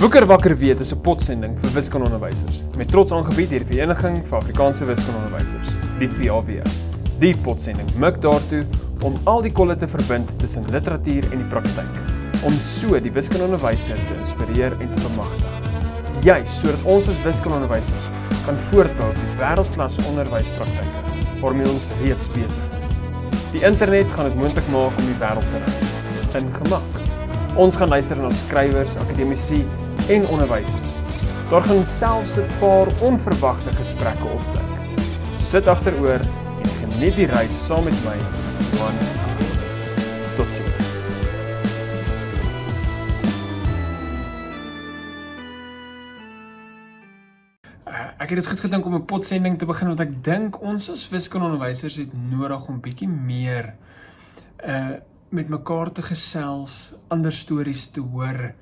Woeker, Wakker, Weet is 'n podsending vir wiskunde-onderwysers, met trots aangebied deur die Vereniging vir Afrikaanse Wiskunde-onderwysers, die VAW. Die podsending mik daartoe om al die kolle te verbind tussen literatuur en die praktyk, om so die wiskunde-onderwyser te inspireer en te bemagtig. Juis sodat ons as wiskunde-onderwysers kan voortbou op die wêreldklas onderwyspraktyke waarmee ons reeds besig is. Die internet gaan dit moontlik maak om die wêreld te reis in gemak. Ons gaan luister na skrywers, akademici en onderwysers. Daar gaan selfs 'n paar onverwagte gesprekke opduik. So sit agteroor en geniet die reis saam met my, Johan. Totsiens. Ek het dit goed gedink om 'n podsending te begin, want ek dink ons as wiskunde-onderwysers het nodig om bietjie meer met mekaar te gesels, ander stories te hoor,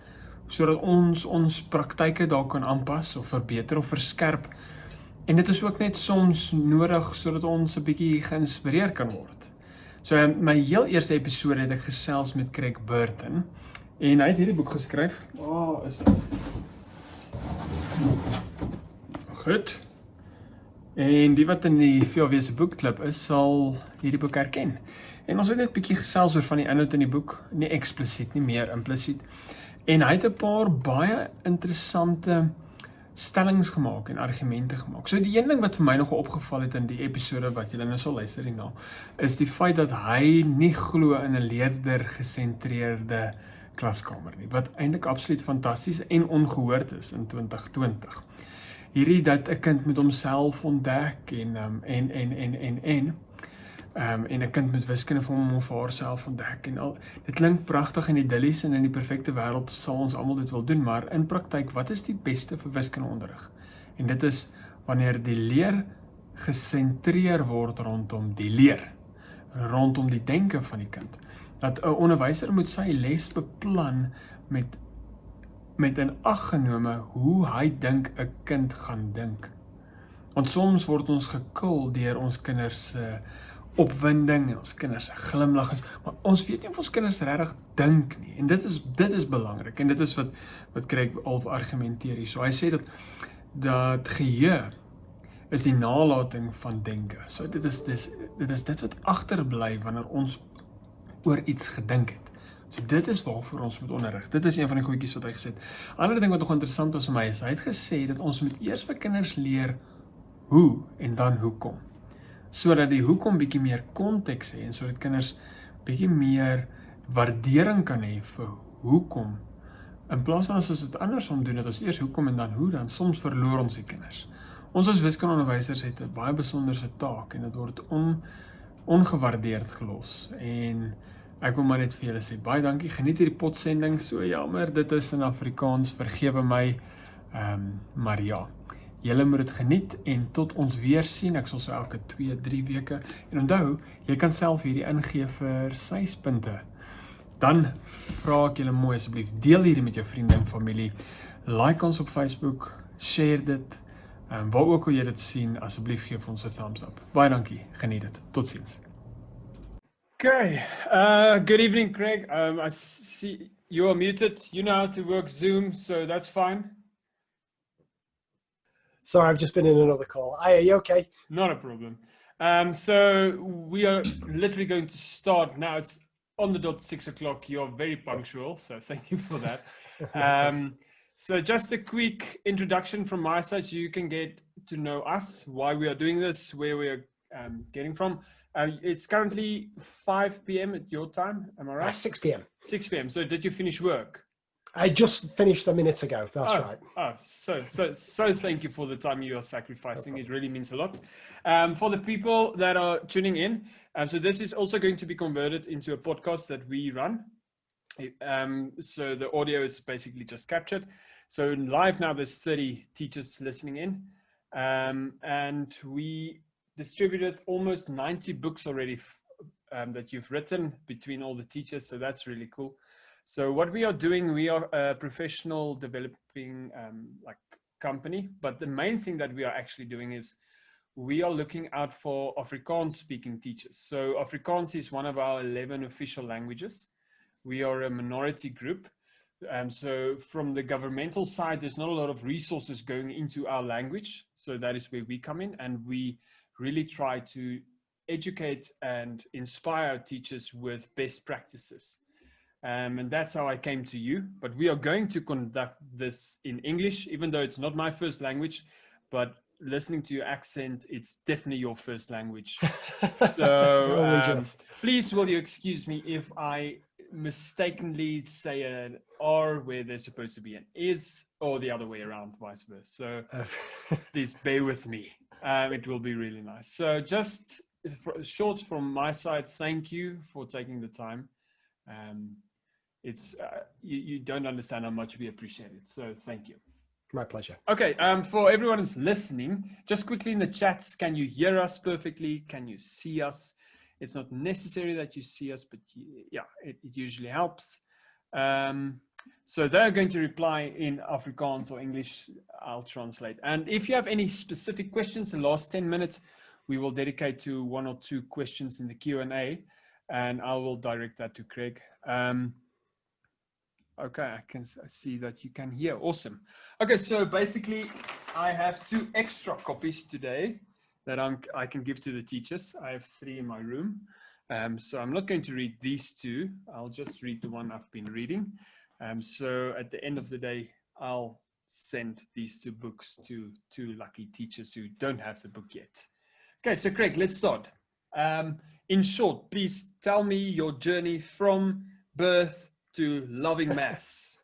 sodat ons praktyke daar kan aanpas of verbeter of verskerp. En dit is ook net soms nodig sodat ons 'n bietjie geïnspireer kan word. So my heel eerste episode het ek gesels met Barton en hy het hierdie boek geskryf. Is dit? Goed. En die wat in die VAW se boekklub is, sal hierdie boek herken. En ons het net 'n bietjie gesels oor van die inhoud in die boek, nie eksplisiet nie, meer implisiet. En hy het 'n paar baie interessante stellings gemaak en argumente gemaak. So die een ding wat vir my nogal opgeval het in die episode wat julle nou sal luister hierna, is die feit dat hy nie glo in 'n leerder gesentreerde klaskamer nie, wat eintlik absoluut fantasties en ongehoord is in 2020. Hierdie dat 'n kind met homself ontdek en 'n kind met wiskunde vir hom of haarself ontdek en al. Dit klink pragtig en idillies en in die perfekte wêreld sal ons almal dit wil doen, maar in praktyk, wat is die beste vir wiskundeonderrig? En dit is wanneer die leer gesentreer word rondom die leer, rondom die denke van die kind. Dat 'n onderwyser moet sy les beplan met in ag genome hoe hy dink 'n kind gaan dink. Want soms word ons gekil deur ons kinders se opwinding en ons kinders se glimlag, maar ons weet nie of ons kinders regtig dink nie. En dit is belangrik en dit is wat Craig al argumenteer hier. So hy sê dat geheue is die nalating van denke. So dit is dit wat agterbly wanneer ons oor iets gedink het. So dit is waarvoor ons moet onderrig. Dit is een van die goedjies wat hy gesê het. Ander ding wat nog interessant was vir my is, hy het gesê dat ons moet eers vir kinders leer hoe en dan hoekom. Sodat die hoekom bietjie meer konteks het en sodat kinders bietjie meer waardering kan hê vir hoekom. In plaas van as ons dit andersom doen, dat ons eers hoekom en dan hoe, dan soms verloor ons die kinders. Ons as wiskundeonderwysers het 'n baie besonderse taak en dit word ongewaardeerd gelos. En ek wil maar net vir julle sê, baie dankie, geniet hierdie podsending, so jammer, dit is in Afrikaans, vergewe my, maar ja. Julle moet dit geniet en tot ons weer sien, ek sal so elke 2-3 weke, en onthou, jy kan self hierdie ingee vir syspunte. Dan vra ek julle mooi asseblief, deel hierdie met jou vriende en familie, like ons op Facebook, share dit, waar ook al jy dit sien, asseblief gee vir ons 'n thumbs up. Baie dankie, geniet dit, totsiens. Okay, good evening, Craig. I see you are muted. You know how to work Zoom, so that's fine. Sorry, I've just been in another call. Are you okay? Not a problem. So we are literally going to start now. It's on the dot 6 o'clock. You're very punctual, so thank you for that. So just a quick introduction from my side, so you can get to know us, why we are doing this, where we are getting from. It's currently 5 p.m. at your time, am I right? 6 p.m. 6 p.m. So did you finish work? I just finished a minute ago, that's right. So thank you for the time you are sacrificing. No, it really means a lot. For the people that are tuning in, so this is also going to be converted into a podcast that we run. So the audio is basically just captured. So live now there's 30 teachers listening in. And we distributed almost 90 books already that you've written between all the teachers, so that's really cool. So what we are doing, we are a professional developing company, but the main thing that we are actually doing is we are looking out for Afrikaans speaking teachers. So Afrikaans is one of our 11 official languages. We are a minority group, So from the governmental side, there's not a lot of resources going into our language. So that is where we come in, and we really try to educate and inspire teachers with best practices. And that's how I came to you. But we are going to conduct this in English, even though it's not my first language, but listening to your accent, it's definitely your first language. So please, will you excuse me if I mistakenly say an R where there's supposed to be an is, or the other way around, vice versa. So please bear with me. It will be really nice. So just short from my side, thank you for taking the time. It's you don't understand how much we appreciate it. So thank you. My pleasure. Okay, for everyone who's listening, just quickly in the chats, can you hear us perfectly? Can you see us? It's not necessary that you see us, but yeah, it usually helps. So they're going to reply in Afrikaans or English. I'll translate. And if you have any specific questions, the last 10 minutes, we will dedicate to 1 or 2 questions in the Q&A, and I will direct that to Craig. Okay, I can see that you can hear. Awesome. Okay, so basically, I have 2 extra copies today that I can give to the teachers. I have 3 in my room. So I'm not going to read these 2. I'll just read the one I've been reading. So at the end of the day, I'll send these 2 books to 2 lucky teachers who don't have the book yet. Okay, so Craig, let's start. In short, please tell me your journey from birth to loving maths.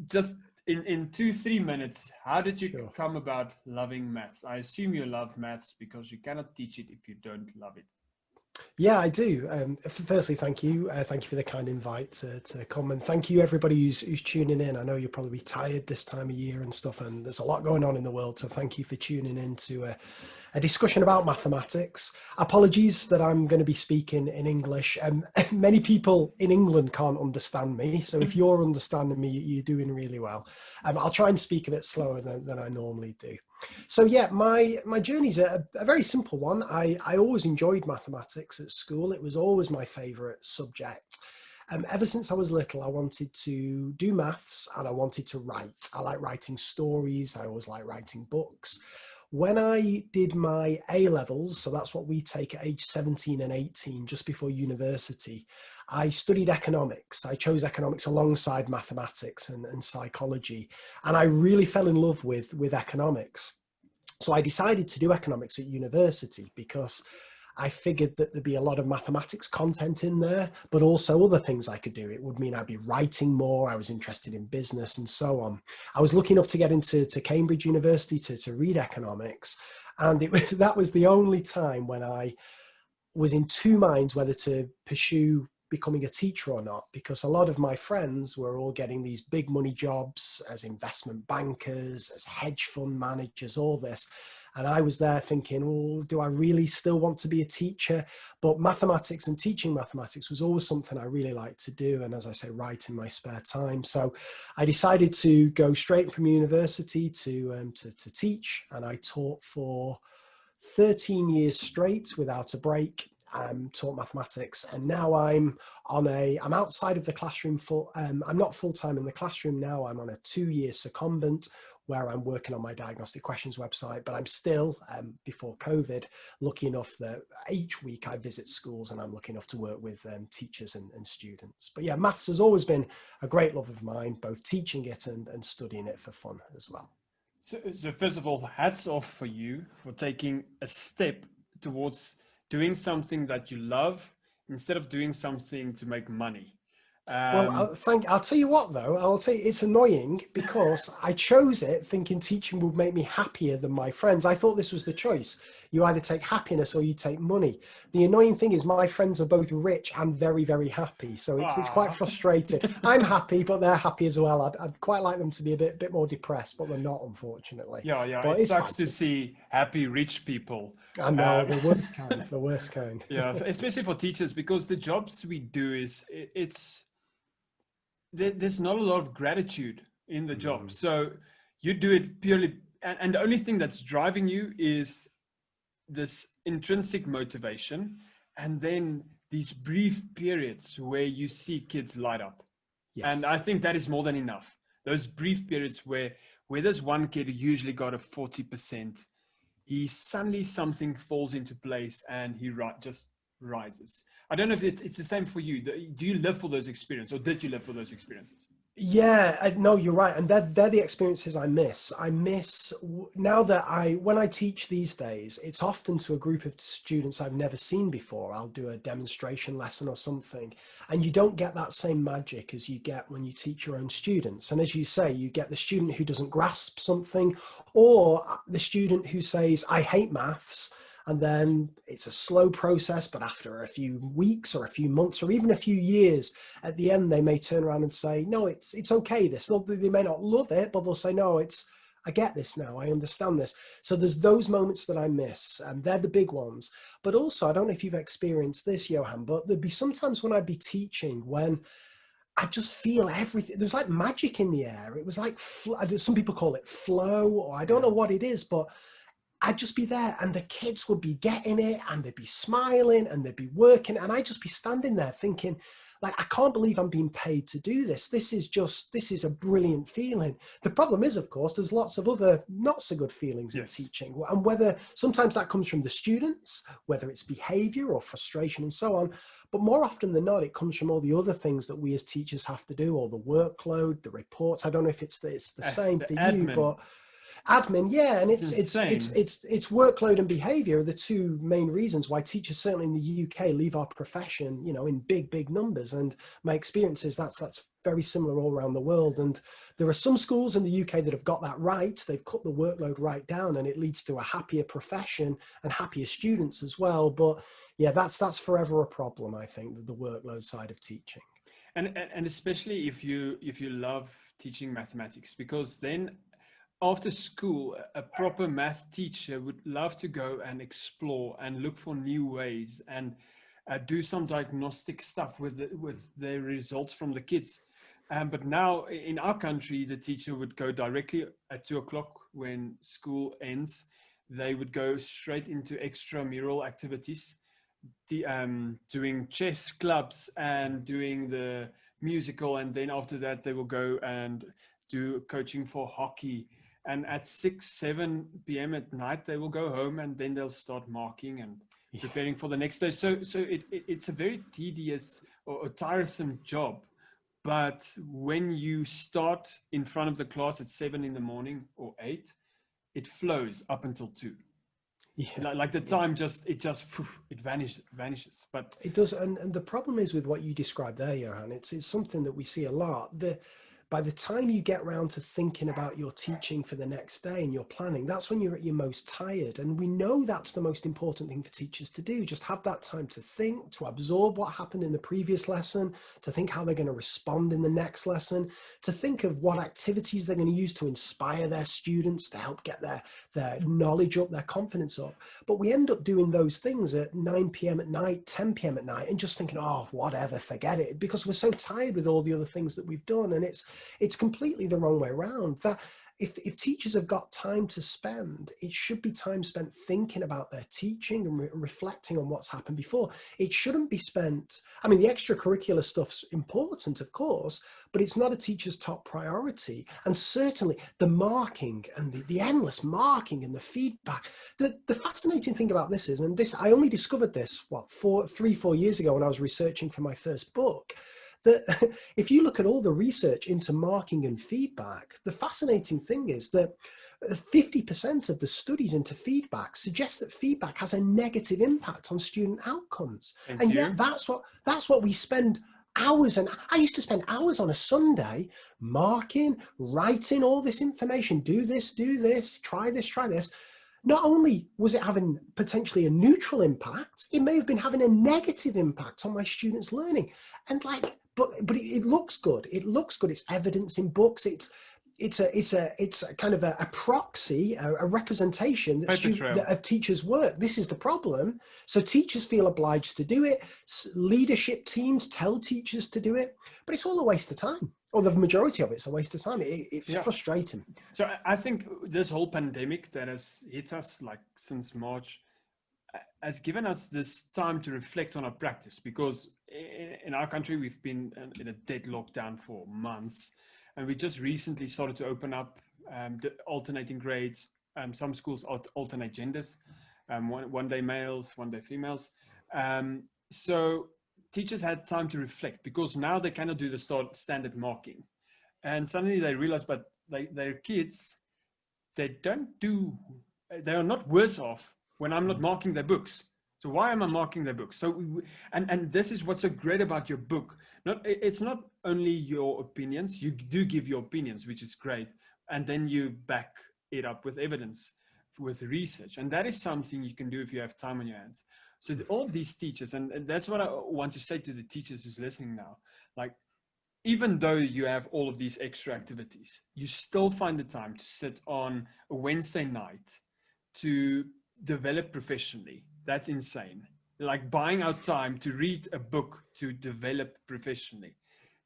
Just in 2-3 minutes, how did you come about loving maths? I assume you love maths because you cannot teach it if you don't love it. Yeah, I do. Firstly, thank you. Thank you for the kind invite to come, and thank you everybody who's tuning in. I know you're probably tired this time of year and stuff, and there's a lot going on in the world. So thank you for tuning in to a discussion about mathematics. Apologies that I'm going to be speaking in English. Many people in England can't understand me, so if you're understanding me, you're doing really well. I'll try and speak a bit slower than I normally do. So yeah, my journey's a very simple one. I always enjoyed mathematics at school. It was always my favourite subject. Ever since I was little, I wanted to do maths and I wanted to write. I like writing stories. I always like writing books. When I did my A-levels, so that's what we take at age 17 and 18, just before university, I studied economics. I chose economics alongside mathematics and psychology, and I really fell in love with economics. So I decided to do economics at university because I figured that there'd be a lot of mathematics content in there, but also other things I could do. It would mean I'd be writing more. I was interested in business and so on. I was lucky enough to get into Cambridge University to read economics. And that was the only time when I was in 2 minds whether to pursue becoming a teacher or not, because a lot of my friends were all getting these big money jobs as investment bankers, as hedge fund managers, all this. And I was there thinking, oh, do I really still want to be a teacher? But mathematics and teaching mathematics was always something I really liked to do. And as I say, write in my spare time. So I decided to go straight from university to teach. And I taught for 13 years straight without a break. Taught mathematics, and now I'm outside of the classroom I'm not full-time in the classroom now. I'm on a 2-year secondment where I'm working on my diagnostic questions website, but I'm still, before COVID, lucky enough that each week I visit schools and I'm lucky enough to work with teachers and students. But yeah, maths has always been a great love of mine, both teaching it and studying it for fun as well. So first of all, hats off for you for taking a step towards doing something that you love instead of doing something to make money. Well, I'll tell you what, though, I'll tell you it's annoying because I chose it thinking teaching would make me happier than my friends. I thought this was the choice. You either take happiness or you take money. The annoying thing is my friends are both rich and very, very happy. So it's quite frustrating. I'm happy, but they're happy as well. I'd quite like them to be a bit more depressed, but they're not, unfortunately. Yeah. But it sucks to see happy rich people. I know, the worst kind, the worst kind. Yeah, especially for teachers, because the jobs we do there's not a lot of gratitude in the job. So you do it purely, and the only thing that's driving you is this intrinsic motivation, and then these brief periods where you see kids light up. And I think that is more than enough. Those brief periods where there's one kid who usually got a 40%, suddenly something falls into place and he just rises. I don't know if it's the same for you. Do you live for those experiences, or did you live for those experiences? Yeah, no, you're right. And they're the experiences I miss. Now that when I teach these days, it's often to a group of students I've never seen before. I'll do a demonstration lesson or something, and you don't get that same magic as you get when you teach your own students. And as you say, you get the student who doesn't grasp something, or the student who says, I hate maths. And then it's a slow process, but after a few weeks or a few months or even a few years, at the end, they may turn around and say, no, it's okay. They may not love it, but they'll say, no, I get this now. I understand this. So there's those moments that I miss, and they're the big ones. But also, I don't know if you've experienced this, Johan, but there'd be sometimes when I'd be teaching when I just feel everything. There's like magic in the air. It was like, some people call it flow, or I don't know what it is, but I'd just be there and the kids would be getting it and they'd be smiling and they'd be working. And I'd just be standing there thinking, like, I can't believe I'm being paid to do this. This is a brilliant feeling. The problem is, of course, there's lots of other not so good feelings in teaching. And whether sometimes that comes from the students, whether it's behavior or frustration and so on. But more often than not, it comes from all the other things that we as teachers have to do, all the workload, the reports. I don't know if it's the same for admin. You, but admin, yeah, and it's workload and behavior are the two main reasons why teachers, certainly in the UK, leave our profession, in big numbers. And my experience is that's very similar all around the world. And there are some schools in the UK that have got that right. They've cut the workload right down, and it leads to a happier profession and happier students as well. But yeah, that's forever a problem, I think, the workload side of teaching. And especially if you love teaching mathematics, because then after school, a proper math teacher would love to go and explore and look for new ways and do some diagnostic stuff with the results from the kids. But now in our country, the teacher would go directly at 2:00 when school ends. They would go straight into extramural activities, doing chess clubs and doing the musical. And then after that, they will go and do coaching for hockey. And at 6, 7 p.m. at night, they will go home and then they'll start marking and preparing for the next day. So it's a very tedious or tiresome job. But when you start in front of the class at 7 in the morning or 8, it flows up until 2. Yeah. Like the time it vanishes. But it does. And the problem is with what you described there, Johan, it's something that we see a lot. By the time you get around to thinking about your teaching for the next day and your planning, that's when you're at your most tired. And we know that's the most important thing for teachers to do. Just have that time to think, to absorb what happened in the previous lesson, to think how they're going to respond in the next lesson, to think of what activities they're going to use to inspire their students, to help get their knowledge up, their confidence up. But we end up doing those things at 9 p.m. at night, 10 p.m. at night, and just thinking, oh, whatever, forget it, because we're so tired with all the other things that we've done. And it's completely the wrong way around. That if teachers have got time to spend, it should be time spent thinking about their teaching and reflecting on what's happened before. It shouldn't be spent, I mean, the extracurricular stuff's important, of course, but it's not a teacher's top priority. And certainly the marking and the endless marking and the feedback. The fascinating thing about this is, and this, I only discovered this, 4 years ago when I was researching for my first book, that if you look at all the research into marking and feedback, the fascinating thing is that 50% of the studies into feedback suggest that feedback has a negative impact on student outcomes. And yet that's what we spend hours, and I used to spend hours on a Sunday marking, writing all this information, do this, try this. Not only was it having potentially a neutral impact, it may have been having a negative impact on my students' learning. And but it looks good. It looks good. It's evidence in books. It's a kind of a proxy, a representation that of teachers' work. This is the problem. So teachers feel obliged to do it. Leadership teams tell teachers to do it, but it's all a waste of time. Or the majority of it's a waste of time. It's frustrating. So I think this whole pandemic that has hit us since March has given us this time to reflect on our practice, because in our country, we've been in a dead lockdown for months, and we just recently started to open up the alternating grades. Some schools alternate genders, one day males, one day females. So teachers had time to reflect, because now they cannot do the standard marking. And suddenly they realize, but their kids, they are not worse off when I'm not marking their books. So why am I marking their books? So, and this is what's so great about your book. It's not only your opinions. You do give your opinions, which is great. And then you back it up with evidence, with research. And that is something you can do if you have time on your hands. So all of these teachers, and that's what I want to say to the teachers who's listening now, like, even though you have all of these extra activities, you still find the time to sit on a Wednesday night to develop professionally. That's insane. Like buying out time to read a book to develop professionally.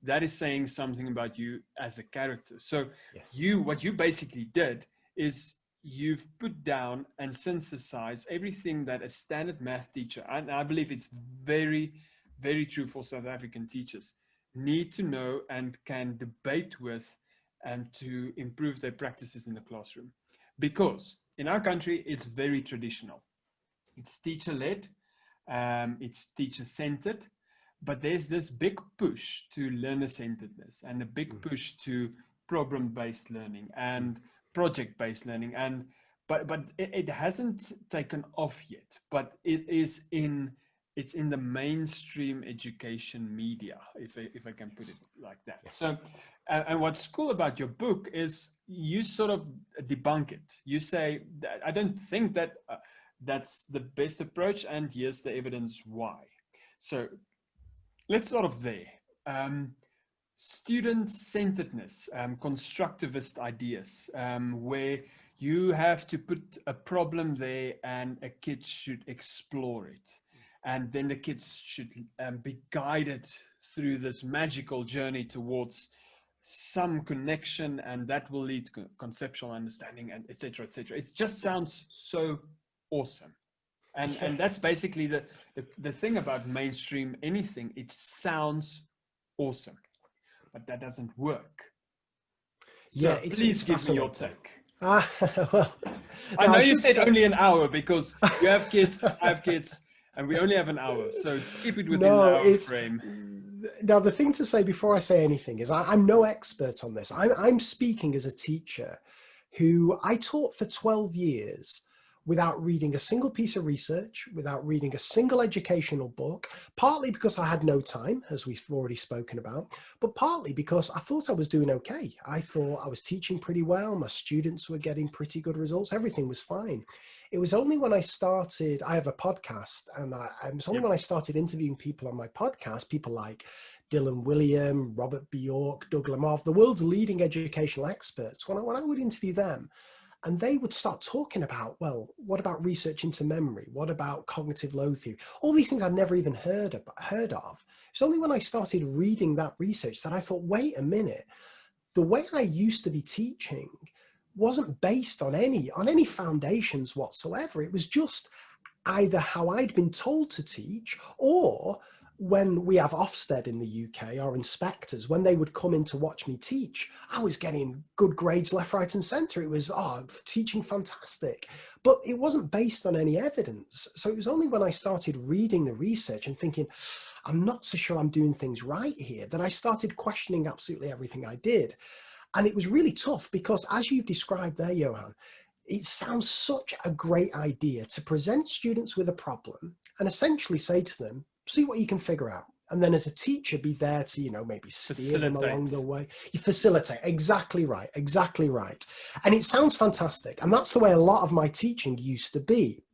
That is saying something about you as a character. So yes. what you basically did is you've put down and synthesized everything that a standard math teacher, and I believe it's very, very true for South African teachers, need to know and can debate with, and to improve their practices in the classroom. Because in our country, it's very traditional. It's teacher-led, it's teacher-centered, but there's this big push to learner-centeredness and a big push to problem-based learning and project-based learning. And but it hasn't taken off yet, but it's in the mainstream education media, if I can put it like that. Yes. So, and what's cool about your book is you sort of debunk it. You say, I don't think that that's the best approach, and here's the evidence why. So let's start off there. Student-centeredness, constructivist ideas, where you have to put a problem there and a kid should explore it. And then the kids should be guided through this magical journey towards some connection, and that will lead to conceptual understanding, and etc., etc. It just sounds so awesome. And that's basically the thing about mainstream anything. It sounds awesome, but that doesn't work. So yeah, please give me your take. Well, I know you said only an hour because you have kids, I have kids, and we only have an hour. So keep it within the hour frame. Now, the thing to say before I say anything is I'm no expert on this. I'm speaking as a teacher who I taught for 12 years without reading a single piece of research, without reading a single educational book, partly because I had no time, as we've already spoken about, but partly because I thought I was doing okay. I thought I was teaching pretty well. My students were getting pretty good results. Everything was fine. It was only when I started, I have a podcast, and it was only when I started interviewing people on my podcast, people like Dylan William, Robert Bjork, Doug Lamov, the world's leading educational experts, when I would interview them, and they would start talking about, well, what about research into memory? What about cognitive load theory? All these things I'd never even heard of. It's only when I started reading that research that I thought, wait a minute, the way I used to be teaching wasn't based on any foundations whatsoever. It was just either how I'd been told to teach, or when we have Ofsted in the UK, our inspectors, when they would come in to watch me teach, I was getting good grades left, right, and center. It was, teaching fantastic. But it wasn't based on any evidence. So it was only when I started reading the research and thinking, I'm not so sure I'm doing things right here, that I started questioning absolutely everything I did. And it was really tough because, as you've described there, Johan, it sounds such a great idea to present students with a problem and essentially say to them, see what you can figure out. And then as a teacher, be there to, maybe steer them along the way. You facilitate. Exactly right. Exactly right. And it sounds fantastic. And that's the way a lot of my teaching used to be.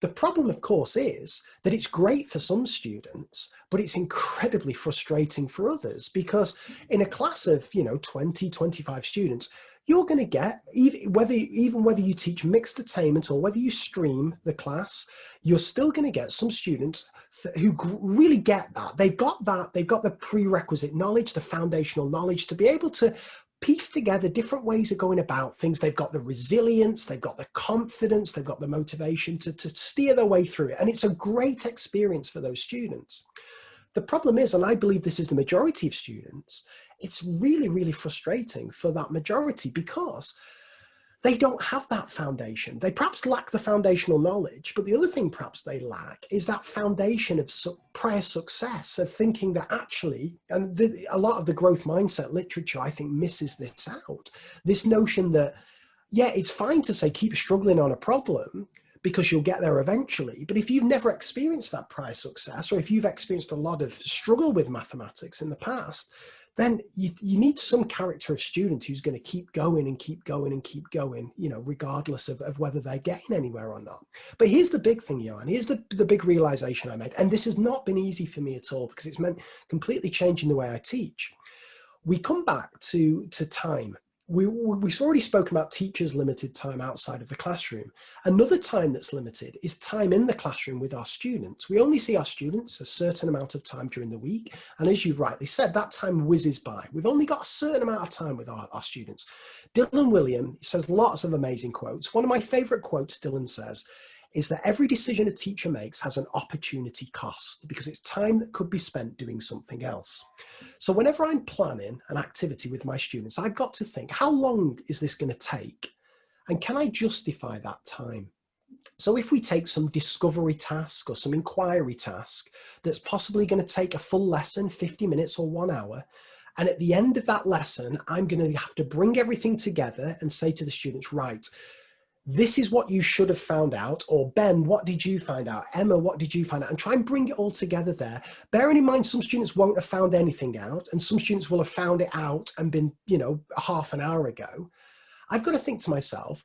The problem, of course, is that it's great for some students, but it's incredibly frustrating for others, because in a class of, 20, 25 students, you're going to get, even whether you teach mixed attainment or whether you stream the class, you're still going to get some students who really get that. They've got the prerequisite knowledge, the foundational knowledge to be able to piece together different ways of going about things. They've got the resilience, they've got the confidence, they've got the motivation to steer their way through it. And it's a great experience for those students. The problem is, and I believe this is the majority of students, it's really, really frustrating for that majority because they don't have that foundation. They perhaps lack the foundational knowledge, but the other thing perhaps they lack is that foundation of prior success, of thinking that actually, and a lot of the growth mindset literature, I think, misses this out. This notion that, yeah, it's fine to say keep struggling on a problem because you'll get there eventually. But if you've never experienced that prior success, or if you've experienced a lot of struggle with mathematics in the past, then you need some character of student who's going to keep going and keep going and keep going, you know, regardless of whether they're getting anywhere or not. But here's the big thing, Johan. Here's the big realization I made. And this has not been easy for me at all because it's meant completely changing the way I teach. We come back to time. We've already spoken about teachers' limited time outside of the classroom. Another time that's limited is time in the classroom with our students. We only see our students a certain amount of time during the week. And as you've rightly said, that time whizzes by. We've only got a certain amount of time with our students. Dylan William says lots of amazing quotes. One of my favorite quotes Dylan says is that every decision a teacher makes has an opportunity cost because it's time that could be spent doing something else. So whenever I'm planning an activity with my students, I've got to think, how long is this going to take? And can I justify that time? So if we take some discovery task or some inquiry task that's possibly going to take a full lesson, 50 minutes or 1 hour, and at the end of that lesson, I'm going to have to bring everything together and say to the students, right, this is what you should have found out, or Ben, what did you find out? Emma, what did you find out? And try and bring it all together there. Bearing in mind, some students won't have found anything out, and some students will have found it out and been, you know, half an hour ago. I've got to think to myself,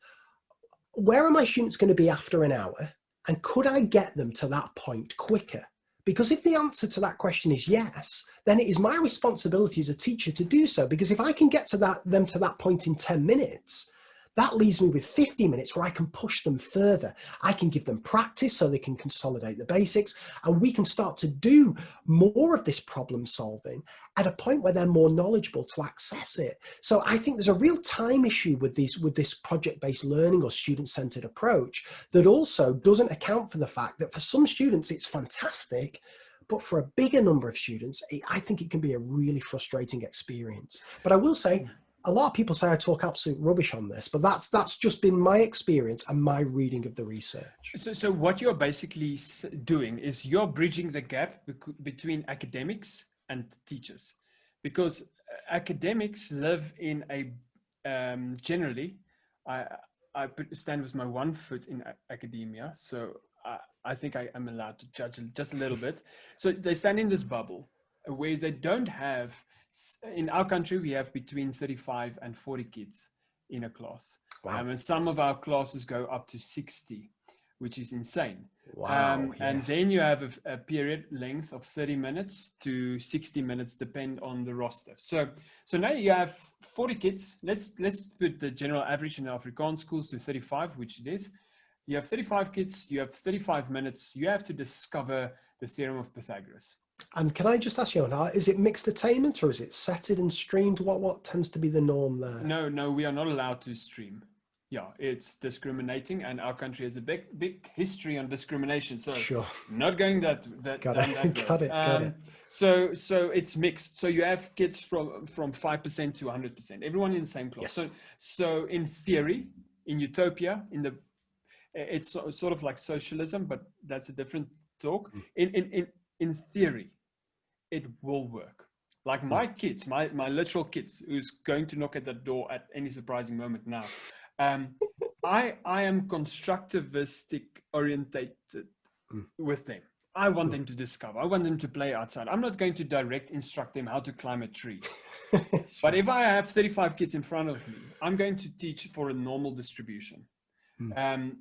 where are my students going to be after an hour? And could I get them to that point quicker? Because if the answer to that question is yes, then it is my responsibility as a teacher to do so. Because if I can get to them to that point in 10 minutes, that leaves me with 50 minutes where I can push them further. I can give them practice so they can consolidate the basics, and we can start to do more of this problem solving at a point where they're more knowledgeable to access it. So I think there's a real time issue with this project-based learning or student-centered approach that also doesn't account for the fact that for some students it's fantastic, but for a bigger number of students, I think it can be a really frustrating experience. But I will say, a lot of people say I talk absolute rubbish on this, but that's just been my experience and my reading of the research. So what you're basically doing is you're bridging the gap between academics and teachers, because academics live in a generally, I stand with my one foot in academia, so I think I am allowed to judge just a little bit. So they stand in this bubble where they don't have. In our country, we have between 35 and 40 kids in a class. Wow. And some of our classes go up to 60, which is insane. Wow. Yes. And then you have a period length of 30 minutes to 60 minutes, depend on the roster. So now you have 40 kids. Let's put the general average in Afrikaans schools to 35, which it is. You have 35 kids, you have 35 minutes. You have to discover the theorem of Pythagoras. And can I just ask you, is it mixed attainment or is it setted and streamed? What tends to be the norm there? No, we are not allowed to stream. Yeah, it's discriminating, and our country has a big history on discrimination. So sure. Not going that got it. So it's mixed. So you have kids from 5% to 100%. Everyone in the same class. Yes. So in theory, in utopia, it's sort of like socialism, but that's a different talk. In theory, it will work. Like my kids, my literal kids, who's going to knock at that door at any surprising moment now. I am constructivistic orientated with them. I want them to discover. I want them to play outside. I'm not going to direct instruct them how to climb a tree. But if I have 35 kids in front of me, I'm going to teach for a normal distribution. And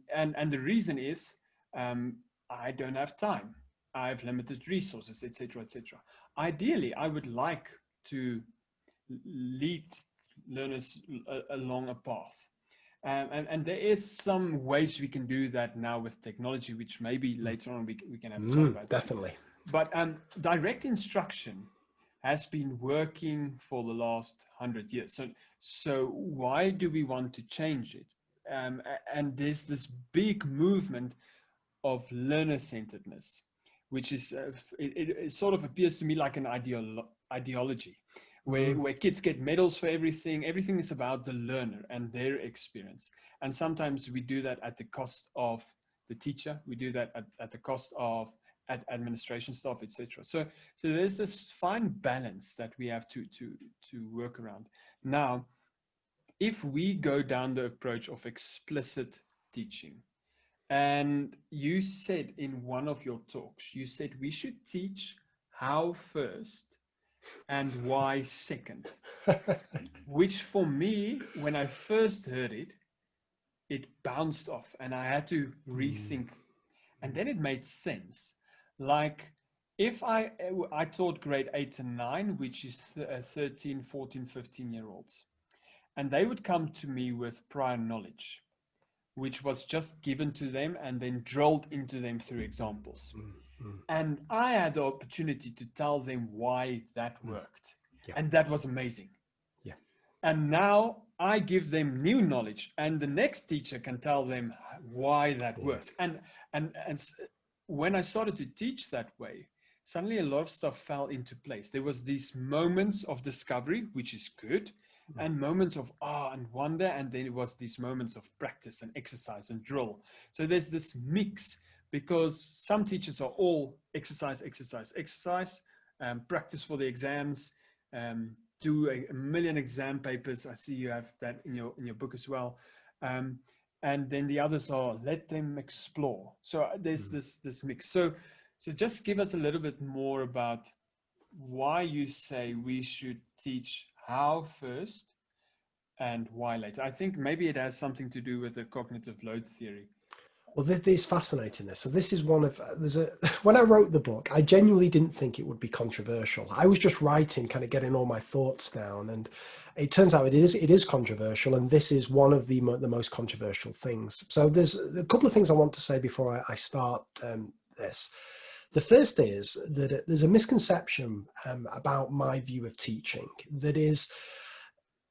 the reason is I don't have time. I have limited resources, etc., etc. Ideally, I would like to lead learners along a path. And there is some ways we can do that now with technology, which maybe later on we can have a talk about. Definitely. But direct instruction has been working for the last 100 years. So why do we want to change it? And there's this big movement of learner-centeredness, which is, it sort of appears to me like an ideology, where kids get medals for everything. Everything is about the learner and their experience. And sometimes we do that at the cost of the teacher. We do that at the cost of administration staff, etc. So there's this fine balance that we have to work around. Now, if we go down the approach of explicit teaching, and you said in one of your talks, you said we should teach how first and why second, which for me, when I first heard it, it bounced off and I had to rethink. And then it made sense. Like if I taught grade 8 and 9, which is 13, 14, 15-year-olds, and they would come to me with prior knowledge, which was just given to them and then drilled into them through examples. And I had the opportunity to tell them why that worked. Yeah. And that was amazing. Yeah. And now I give them new knowledge and the next teacher can tell them why that works. And when I started to teach that way, suddenly a lot of stuff fell into place. There was these moments of discovery, which is good, and moments of awe and wonder, and then it was these moments of practice and exercise and drill. So there's this mix, because some teachers are all exercise, practice for the exams, do a million exam papers. I see you have that in your book as well. And then the others are let them explore. So there's this mix. So just give us a little bit more about why you say we should teach how first and why later. I think maybe it has something to do with the cognitive load theory. Well, this is fascinating. So this is one of, when I wrote the book, I genuinely didn't think it would be controversial. I was just writing, kind of getting all my thoughts down. And it turns out it is controversial. And this is one of the most controversial things. So there's a couple of things I want to say before I start this. The first is that there's a misconception about my view of teaching that is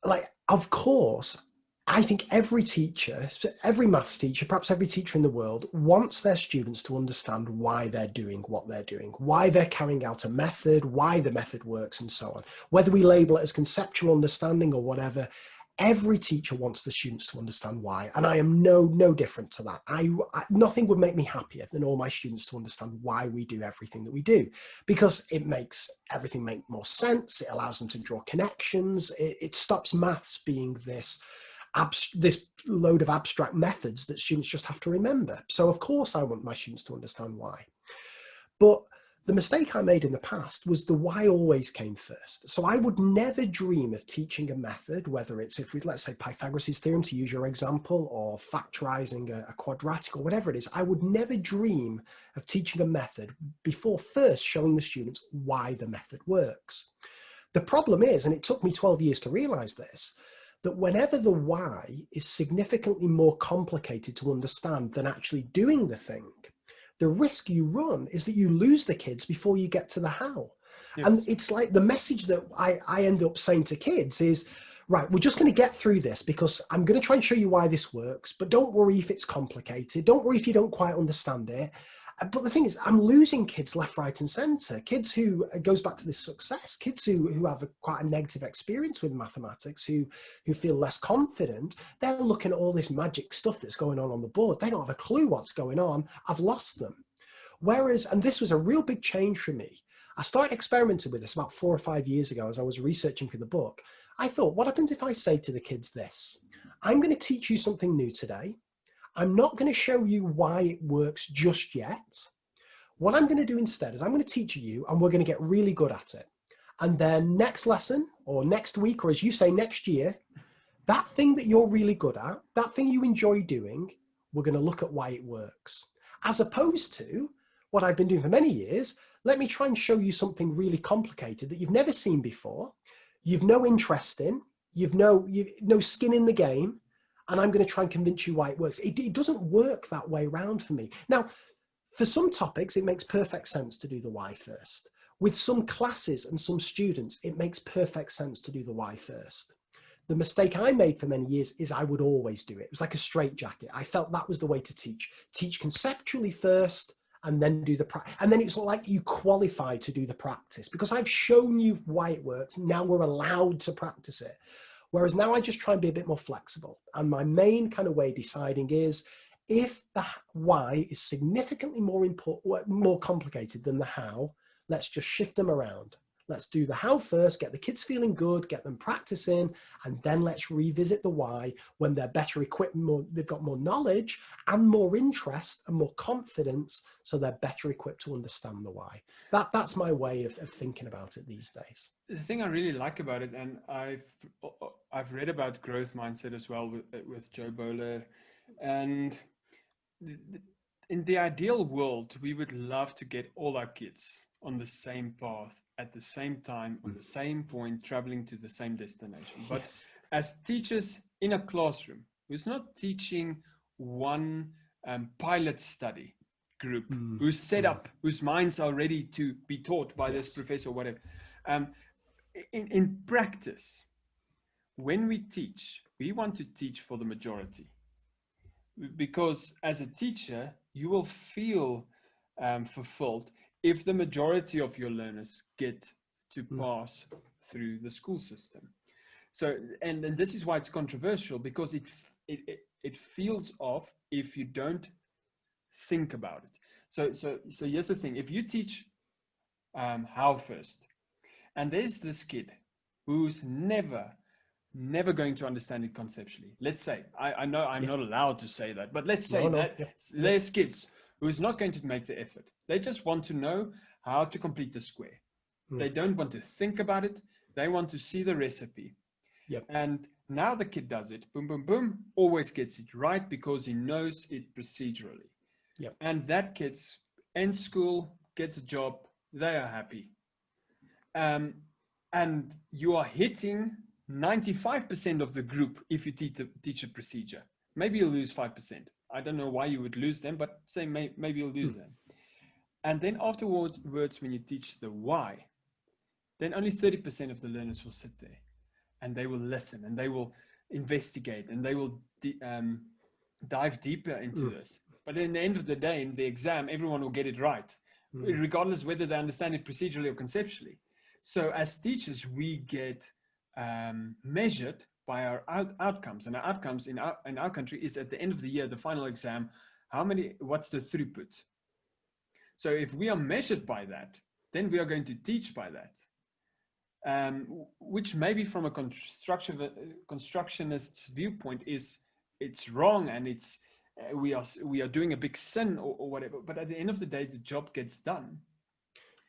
like, of course, I think every teacher, every maths teacher, perhaps every teacher in the world wants their students to understand why they're doing what they're doing, why they're carrying out a method, why the method works and so on. Whether we label it as conceptual understanding or whatever, every teacher wants the students to understand why. And I am no different to that. Nothing would make me happier than all my students to understand why we do everything that we do, because it makes everything make more sense. It allows them to draw connections. It stops maths being this load of abstract methods that students just have to remember. So of course I want my students to understand why. But the mistake I made in the past was the why always came first. So I would never dream of teaching a method, whether it's, let's say Pythagoras' theorem, to use your example, or factorizing a quadratic or whatever it is. I would never dream of teaching a method before first showing the students why the method works. The problem is, and it took me 12 years to realize this, that whenever the why is significantly more complicated to understand than actually doing the thing, the risk you run is that you lose the kids before you get to the how. Yes. And it's like the message that I end up saying to kids is, right, we're just going to get through this because I'm going to try and show you why this works, but don't worry if it's complicated. Don't worry if you don't quite understand it. But the thing is, I'm losing kids left, right, and center. Kids who, it goes back to this success, kids who have quite a negative experience with mathematics, who feel less confident, they're looking at all this magic stuff that's going on the board. They don't have a clue what's going on. I've lost them. Whereas, and this was a real big change for me, I started experimenting with this about 4 or 5 years ago as I was researching for the book. I thought, what happens if I say to the kids this? I'm going to teach you something new today. I'm not going to show you why it works just yet. What I'm going to do instead is I'm going to teach you and we're going to get really good at it. And then next lesson or next week, or as you say, next year, that thing that you're really good at, that thing you enjoy doing, we're going to look at why it works. As opposed to what I've been doing for many years, let me try and show you something really complicated that you've never seen before, you've no interest in, you've no skin in the game, and I'm going to try and convince you why it works. It doesn't work that way around for me. Now, for some topics, it makes perfect sense to do the why first. With some classes and some students, it makes perfect sense to do the why first. The mistake I made for many years is I would always do it. It was like a straitjacket. I felt that was the way to teach. Teach conceptually first and then do the practice. And then it's like you qualify to do the practice because I've shown you why it works. Now we're allowed to practice it. Whereas now I just try and be a bit more flexible. And my main kind of way of deciding is if the why is significantly more complicated than the how, let's just shift them around. Let's do the how first, get the kids feeling good, get them practicing, and then let's revisit the why when they're better equipped, they've got more knowledge and more interest and more confidence, so they're better equipped to understand the why. That's my way of thinking about it these days. The thing I really like about it, and I've read about growth mindset as well with Joe Bowler, and in the ideal world, we would love to get all our kids on the same path at the same time, on the same point, traveling to the same destination. But Yes. as teachers in a classroom, who's not teaching one pilot study group, who's set up, whose minds are ready to be taught by this professor or whatever. In practice, when we teach, we want to teach for the majority. Because as a teacher, you will feel fulfilled if the majority of your learners get to pass through the school system. So, and this is why it's controversial, because it feels off if you don't think about it. So here's the thing: if you teach how first, and there's this kid who's never going to understand it conceptually. Let's say, I know I'm not allowed to say that, but let's say there's kids who's not going to make the effort. They just want to know how to complete the square. They don't want to think about it. They want to see the recipe. Yep. And now the kid does it, boom, boom, boom, always gets it right because he knows it procedurally. Yep. And that kid's in school, gets a job, they are happy. And you are hitting 95% of the group if you teach a procedure. Maybe you'll lose 5%. I don't know why you would lose them, but say maybe you'll lose them. And then afterwards, when you teach the why, then only 30% of the learners will sit there and they will listen and they will investigate and they will dive deeper into this. But at the end of the day, in the exam, everyone will get it right, regardless whether they understand it procedurally or conceptually. So as teachers, we get measured by our outcomes, and our outcomes in our country is at the end of the year, the final exam, what's the throughput? So if we are measured by that, then we are going to teach by that, which maybe from a constructionist viewpoint it's wrong, and we are doing a big sin or whatever. But at the end of the day, the job gets done.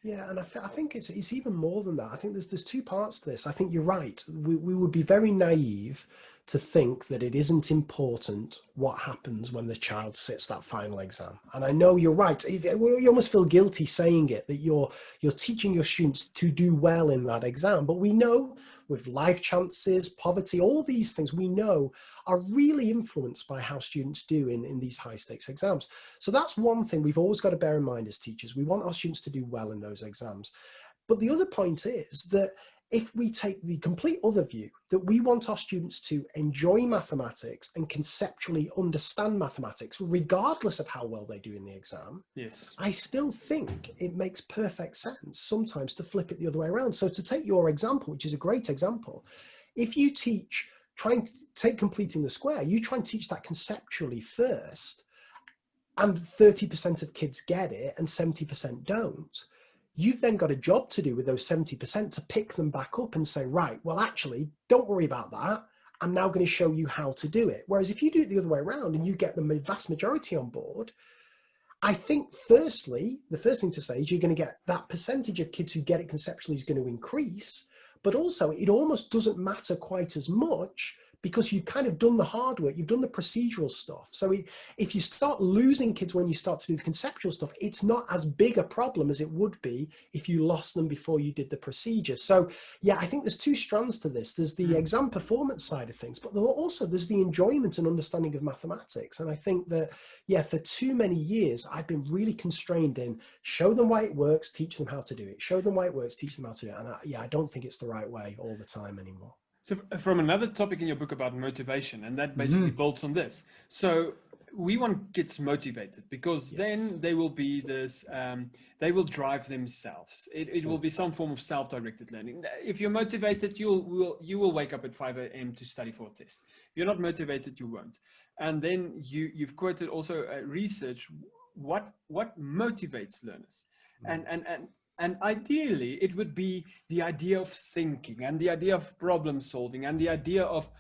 Yeah, and I think it's even more than that. I think there's two parts to this. I think you're right. We would be very naive to think that it isn't important what happens when the child sits that final exam. And I know you're right. You almost feel guilty saying it, that you're teaching your students to do well in that exam. But we know with life chances, poverty, all these things we know are really influenced by how students do in these high stakes exams. So that's one thing we've always got to bear in mind as teachers. We want our students to do well in those exams. But the other point is that if we take the complete other view, that we want our students to enjoy mathematics and conceptually understand mathematics, regardless of how well they do in the exam, yes, I still think it makes perfect sense sometimes to flip it the other way around. So to take your example, which is a great example, if you try and take completing the square, you try and teach that conceptually first, and 30% of kids get it and 70% don't. You've then got a job to do with those 70% to pick them back up and say, right, well, actually, don't worry about that. I'm now going to show you how to do it. Whereas if you do it the other way around and you get the vast majority on board, I think firstly, the first thing to say is you're going to get that percentage of kids who get it conceptually is going to increase, but also it almost doesn't matter quite as much because you've kind of done the hard work, you've done the procedural stuff. So if you start losing kids when you start to do the conceptual stuff, it's not as big a problem as it would be if you lost them before you did the procedure. So yeah, I think there's two strands to this. There's the exam performance side of things, but there's the enjoyment and understanding of mathematics. And I think that, yeah, for too many years, I've been really constrained in show them why it works, teach them how to do it. Show them why it works, teach them how to do it. And I don't think it's the right way all the time anymore. So from another topic in your book about motivation, and that basically bolts on this. So we want kids motivated, because then they will be this, they will drive themselves. It will be some form of self-directed learning. If you're motivated, you will wake up at 5 a.m. to study for a test. If you're not motivated, you won't. And then you've quoted also research, what motivates learners. And ideally, it would be the idea of thinking, and the idea of problem solving, and the idea of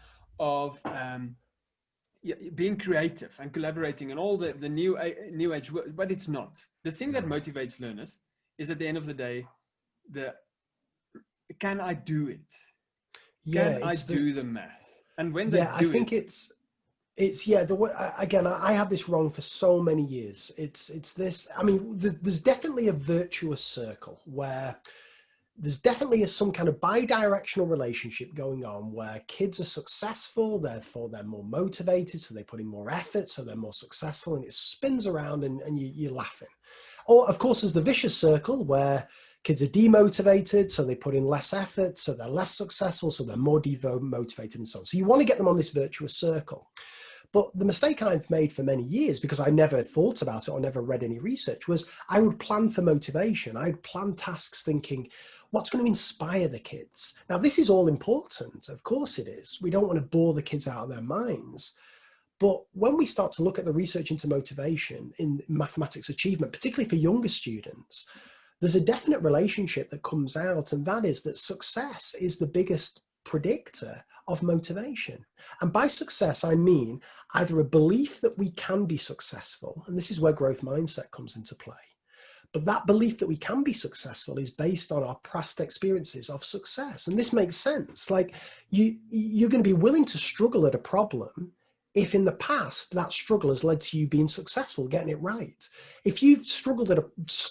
being creative and collaborating, and all the new age. But it's not. The thing that motivates learners is, at the end of the day, can I do it? Can I do the math? And when they do, I think it's again, I had this wrong for so many years. It's this, I mean, there's definitely a virtuous circle where there's definitely some kind of bi-directional relationship going on, where kids are successful, therefore they're more motivated, so they put in more effort, so they're more successful, and it spins around and you're laughing. Or of course, there's the vicious circle where kids are demotivated, so they put in less effort, so they're less successful, so they're more demotivated, and so on. So you want to get them on this virtuous circle. But the mistake I've made for many years, because I never thought about it or never read any research, was I would plan for motivation. I'd plan tasks thinking, what's going to inspire the kids? Now, this is all important. Of course it is. We don't want to bore the kids out of their minds. But when we start to look at the research into motivation in mathematics achievement, particularly for younger students, there's a definite relationship that comes out, and that is that success is the biggest predictor of motivation. And by success, I mean either a belief that we can be successful, and this is where growth mindset comes into play. But that belief that we can be successful is based on our past experiences of success. And this makes sense. Like you're going to be willing to struggle at a problem if in the past that struggle has led to you being successful, getting it right. If you've struggled at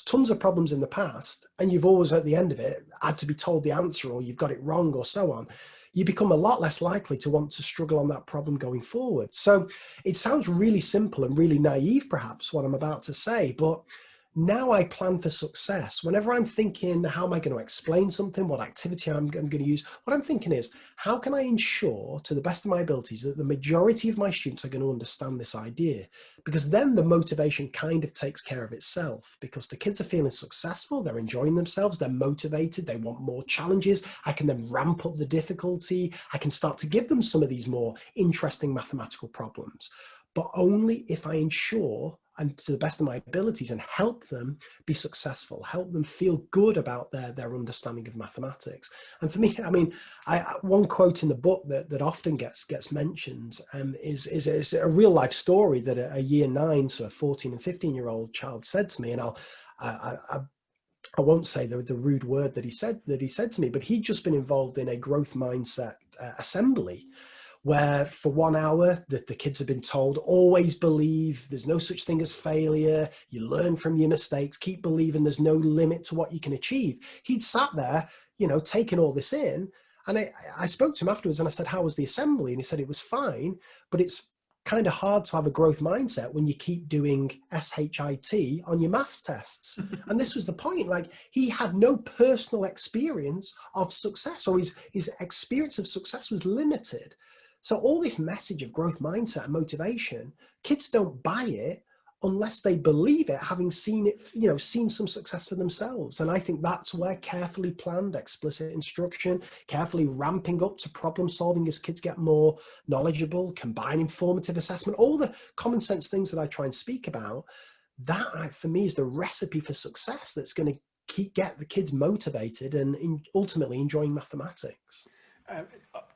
tons of problems in the past and you've always at the end of it had to be told the answer, or you've got it wrong, or so on, you become a lot less likely to want to struggle on that problem going forward. So it sounds really simple and really naive, perhaps, what I'm about to say, but now I plan for success. Whenever I'm thinking, how am I going to explain something, what activity I'm going to use, what I'm thinking is, how can I ensure to the best of my abilities that the majority of my students are going to understand this idea? Because then the motivation kind of takes care of itself, because the kids are feeling successful, they're enjoying themselves, they're motivated, they want more challenges. I can then ramp up the difficulty. I can start to give them some of these more interesting mathematical problems, but only if I ensure, and to the best of my abilities, and help them be successful, help them feel good about their understanding of mathematics. And for me, I mean, one quote in the book that often gets mentioned is a real life story that a year 9, so a 14 and 15-year-old child said to me, and I won't say the rude word that he said to me, but he'd just been involved in a growth mindset assembly, where for 1 hour the kids have been told, always believe, there's no such thing as failure, you learn from your mistakes, keep believing, there's no limit to what you can achieve. He'd sat there, taking all this in, and I spoke to him afterwards and I said, how was the assembly? And he said it was fine, but it's kind of hard to have a growth mindset when you keep doing SHIT on your maths tests. And this was the point, like he had no personal experience of success, or his experience of success was limited. So all this message of growth mindset and motivation, kids don't buy it unless they believe it, having seen it, seen some success for themselves. And I think that's where carefully planned, explicit instruction, carefully ramping up to problem solving as kids get more knowledgeable, combining formative assessment, all the common sense things that I try and speak about, that for me is the recipe for success that's going to get the kids motivated and ultimately enjoying mathematics.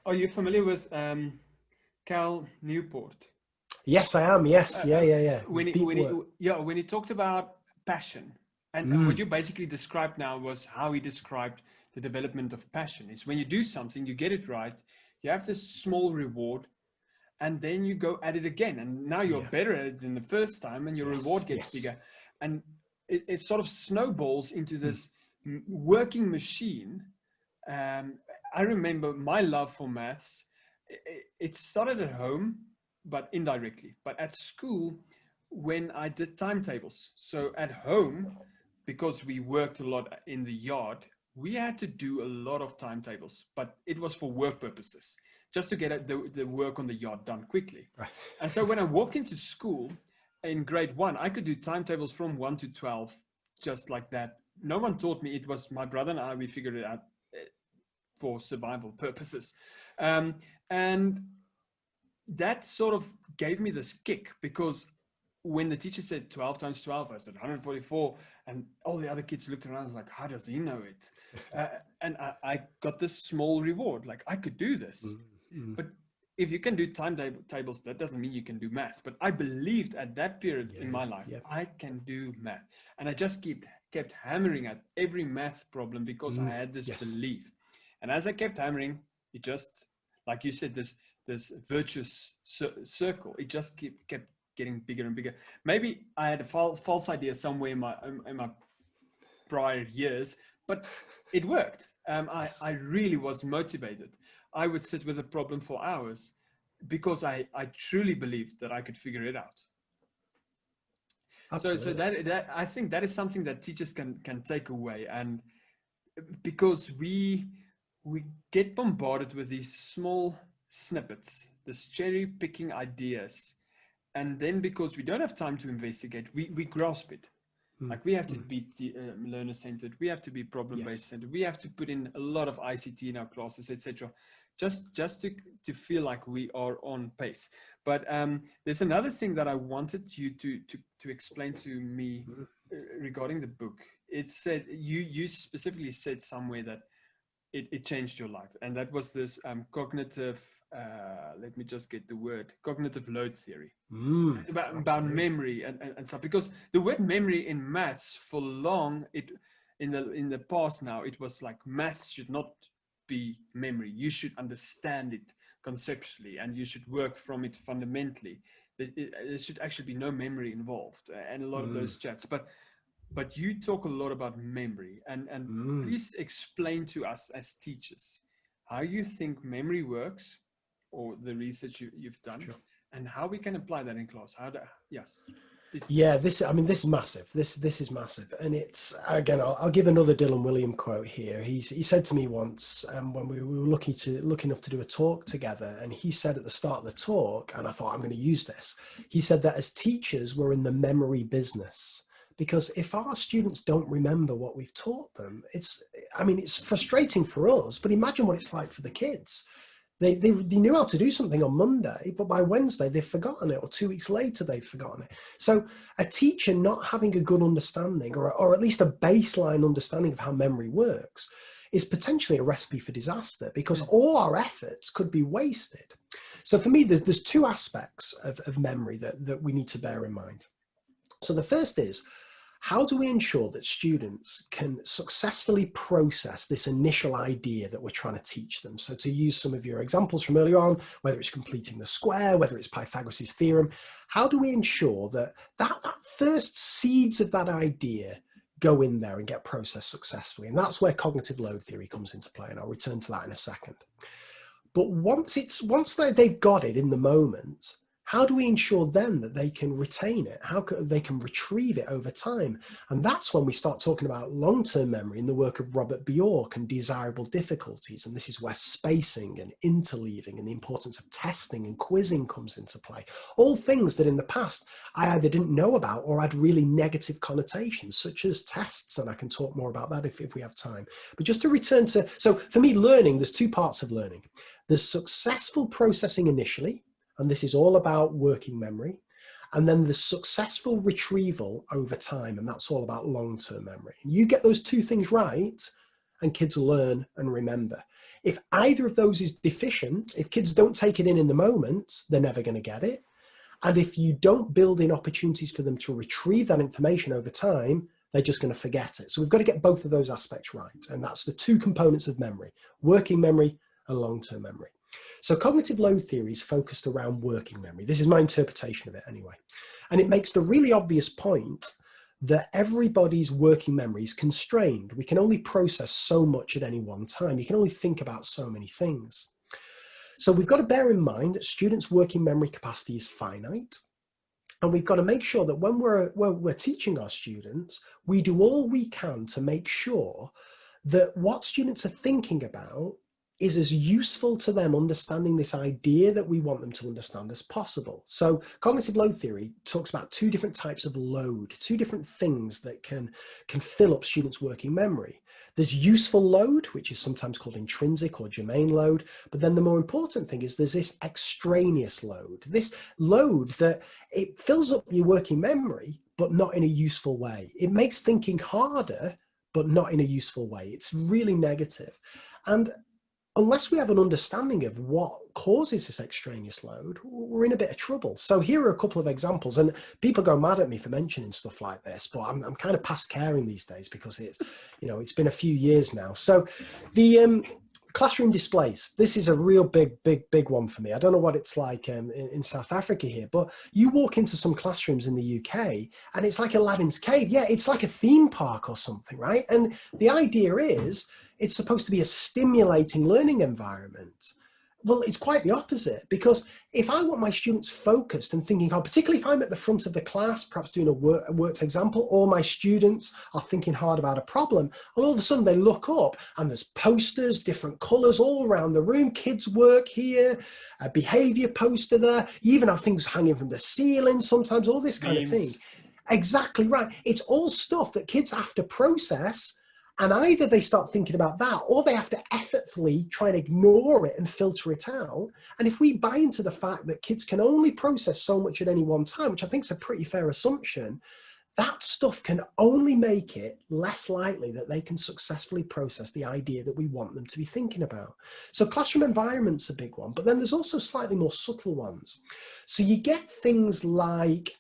Are you familiar with Cal Newport? Yes, I am. Yes, yeah. When he talked about passion, and what you basically described now was how he described the development of passion. Is when you do something, you get it right, you have this small reward, and then you go at it again, and now you're better at it than the first time, and your reward gets bigger, and it sort of snowballs into this working machine. I remember my love for maths. It started at home, but indirectly. But at school, when I did timetables. So at home, because we worked a lot in the yard, we had to do a lot of timetables, but it was for work purposes. just to get the work on the yard done quickly. Right. And so when I walked into school in grade 1, I could do timetables from 1 to 12 just like that. No one taught me. It was my brother and I, we figured it out for survival purposes. And that sort of gave me this kick, because when the teacher said 12 times 12, I said 144, and all the other kids looked around like, how does he know it? And I got this small reward, like I could do this. Mm-hmm. But if you can do timetables, that doesn't mean you can do math. But I believed at that period in my life, I can do math. And I just kept hammering at every math problem because I had this belief. And as I kept hammering, it just, like you said, this virtuous circle, it just kept getting bigger and bigger. Maybe I had a false idea somewhere in my prior years, but it worked. I really was motivated. I would sit with a problem for hours because I truly believed that I could figure it out. Absolutely. So that I think that is something that teachers can take away, and because we get bombarded with these small snippets, this cherry picking ideas. And then because we don't have time to investigate, we grasp it. Like we have to be learner-centered, we have to be problem-based centered, we have to put in a lot of ICT in our classes, etc. Just to feel like we are on pace. But there's another thing that I wanted you to explain to me regarding the book. It said, you specifically said somewhere that it changed your life. And that was this cognitive, let me just get the word, cognitive load theory. It's about memory and stuff, because the word memory in maths for long, in the past now, it was like maths should not be memory. You should understand it conceptually and you should work from it fundamentally. There should actually be no memory involved, and a lot of those chats. But you talk a lot about memory, and please explain to us as teachers how you think memory works, or the research you've done, and how we can apply that in class. This is massive. This is massive, and it's, again, I'll give another Dylan William quote here. He said to me once, when we were lucky enough to do a talk together, and he said at the start of the talk, and I thought, I'm going to use this. He said that as teachers, we're in the memory business. Because if our students don't remember what we've taught them, it's frustrating for us, but imagine what it's like for the kids. They knew how to do something on Monday, but by Wednesday they've forgotten it, or 2 weeks later they've forgotten it. So a teacher not having a good understanding, or at least a baseline understanding of how memory works, is potentially a recipe for disaster, because all our efforts could be wasted. So for me, there's two aspects of memory that we need to bear in mind. So the first is, how do we ensure that students can successfully process this initial idea that we're trying to teach them? So to use some of your examples from earlier on, whether it's completing the square, whether it's Pythagoras' theorem, how do we ensure that first seeds of that idea go in there and get processed successfully? And that's where cognitive load theory comes into play, and I'll return to that in a second. But once they've got it in the moment, how do we ensure then that they can retain it? How they can retrieve it over time? And that's when we start talking about long-term memory in the work of Robert Bjork and desirable difficulties. And this is where spacing and interleaving and the importance of testing and quizzing comes into play. All things that in the past I either didn't know about or had really negative connotations, such as tests. And I can talk more about that if we have time. But just to return to, so for me, learning, there's two parts of learning. There's successful processing initially, and this is all about working memory. And then the successful retrieval over time, and that's all about long-term memory. You get those two things right, and kids learn and remember. If either of those is deficient, if kids don't take it in the moment, they're never going to get it. And if you don't build in opportunities for them to retrieve that information over time, they're just going to forget it. So we've got to get both of those aspects right. And that's the two components of memory: working memory and long-term memory. So cognitive load theory is focused around working memory. This is my interpretation of it anyway. And it makes the really obvious point that everybody's working memory is constrained. We can only process so much at any one time. You can only think about so many things. So we've got to bear in mind that students' working memory capacity is finite. And we've got to make sure that when we're teaching our students, we do all we can to make sure that what students are thinking about is as useful to them understanding this idea that we want them to understand as possible. So cognitive load theory talks about two different types of load, two different things that can fill up students' working memory. There's useful load, which is sometimes called intrinsic or germane load. But then the more important thing is there's this extraneous load, this load that it fills up your working memory, but not in a useful way. It makes thinking harder, but not in a useful way. It's really negative. And unless we have an understanding of what causes this extraneous load, we're in a bit of trouble. So here are a couple of examples, and people go mad at me for mentioning stuff like this, but I'm kind of past caring these days because it's, you know, it's been a few years now. So the classroom displays, this is a real big one for me. I don't know what it's like in South Africa here, but you walk into some classrooms in the UK and it's like Aladdin's cave. Yeah, it's like a theme park or something, right? And the idea is, it's supposed to be a stimulating learning environment. Well, it's quite the opposite, because if I want my students focused and thinking hard, particularly if I'm at the front of the class, perhaps doing a worked example, or my students are thinking hard about a problem, and all of a sudden they look up and there's posters, different colors all around the room, kids work here, a behavior poster there, you even have things hanging from the ceiling sometimes, all this kind of thing. Exactly right. It's all stuff that kids have to process. And either they start thinking about that, or they have to effortfully try and ignore it and filter it out. And if we buy into the fact that kids can only process so much at any one time, which I think is a pretty fair assumption, that stuff can only make it less likely that they can successfully process the idea that we want them to be thinking about. So classroom environment's a big one, but then there's also slightly more subtle ones. So you get things like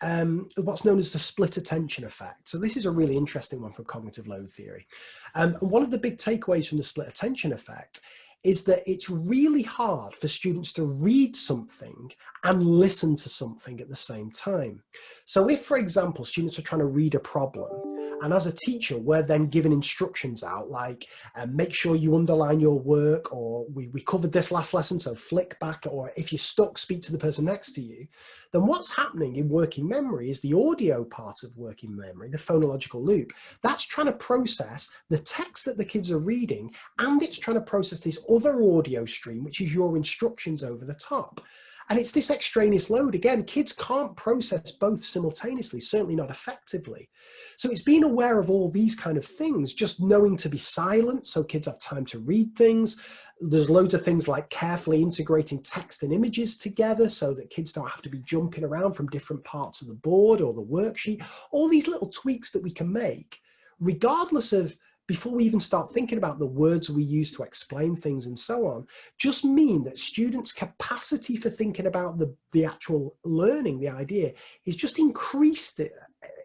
what's known as the split attention effect. So this is a really interesting one from cognitive load theory. And one of the big takeaways from the split attention effect is that it's really hard for students to read something and listen to something at the same time. So if, for example, students are trying to read a problem, and as a teacher, we're then giving instructions out like, make sure you underline your work, or we covered this last lesson, so flick back, or if you're stuck, speak to the person next to you, then what's happening in working memory is the audio part of working memory, the phonological loop, that's trying to process the text that the kids are reading, and it's trying to process this other audio stream, which is your instructions over the top. And it's this extraneous load. Again, kids can't process both simultaneously, certainly not effectively. So it's being aware of all these kind of things, just knowing to be silent so kids have time to read things. There's loads of things like carefully integrating text and images together so that kids don't have to be jumping around from different parts of the board or the worksheet. All these little tweaks that we can make, regardless of, before we even start thinking about the words we use to explain things and so on, just mean that students' capacity for thinking about the actual learning, the idea, is just increased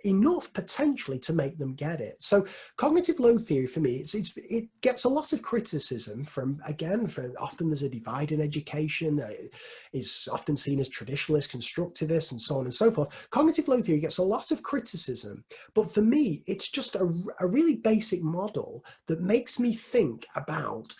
enough potentially to make them get it. So cognitive load theory for me, it gets a lot of criticism from, again, often there's a divide in education, is often seen as traditionalist, constructivist, and so on and so forth. Cognitive load theory gets a lot of criticism, but for me, it's just a really basic model that makes me think about,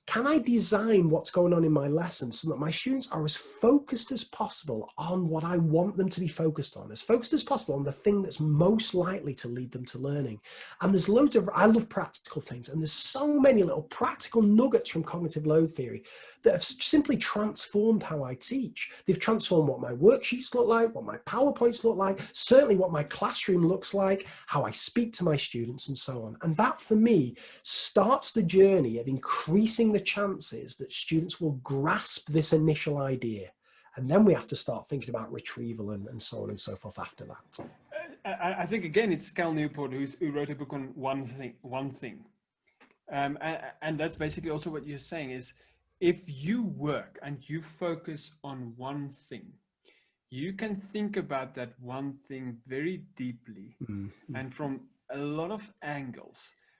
can I design what's going on in my lesson so that my students are as focused as possible on what I want them to be focused on, as focused as possible on the thing that's most likely to lead them to learning? And there's loads of, I love practical things, and there's so many little practical nuggets from cognitive load theory that have simply transformed how I teach. They've transformed what my worksheets look like, what my PowerPoints look like, certainly what my classroom looks like, how I speak to my students, and so on. And that, for me, starts the journey of increasing the chances that students will grasp this initial idea. And then we have to start thinking about retrieval and so on and so forth after that. I think, again, it's Cal Newport who wrote a book on one thing. And that's basically also what you're saying is, if you work and you focus on one thing, you can think about that one thing very deeply and from a lot of angles.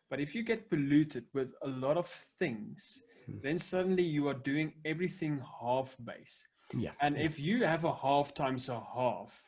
But if you get polluted with a lot of things, then suddenly you are doing everything half base. Yeah. And if you have a half times a half,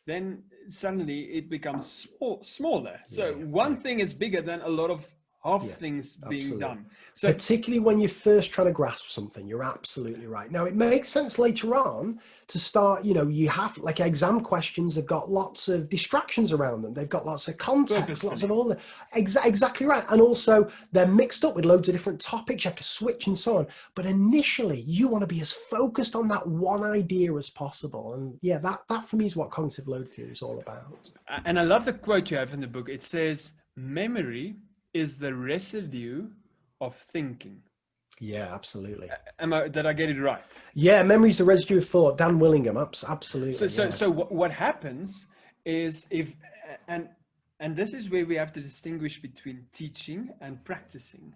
then suddenly it becomes smaller. So one thing is bigger than a lot of of things being done. So particularly when you're first trying to grasp something, you're absolutely right. Now, it makes sense later on to start, you have, like, exam questions have got lots of distractions around them. They've got lots of context, lots of all the, exactly right. And also they're mixed up with loads of different topics. You have to switch and so on. But initially you want to be as focused on that one idea as possible. And yeah, that for me is what cognitive load theory is all about. And I love the quote you have in the book. It says, memory is the residue of thinking. Yeah, absolutely. Did I get it right? Yeah, memory's the residue of thought. Dan Willingham, absolutely. So what happens is and this is where we have to distinguish between teaching and practicing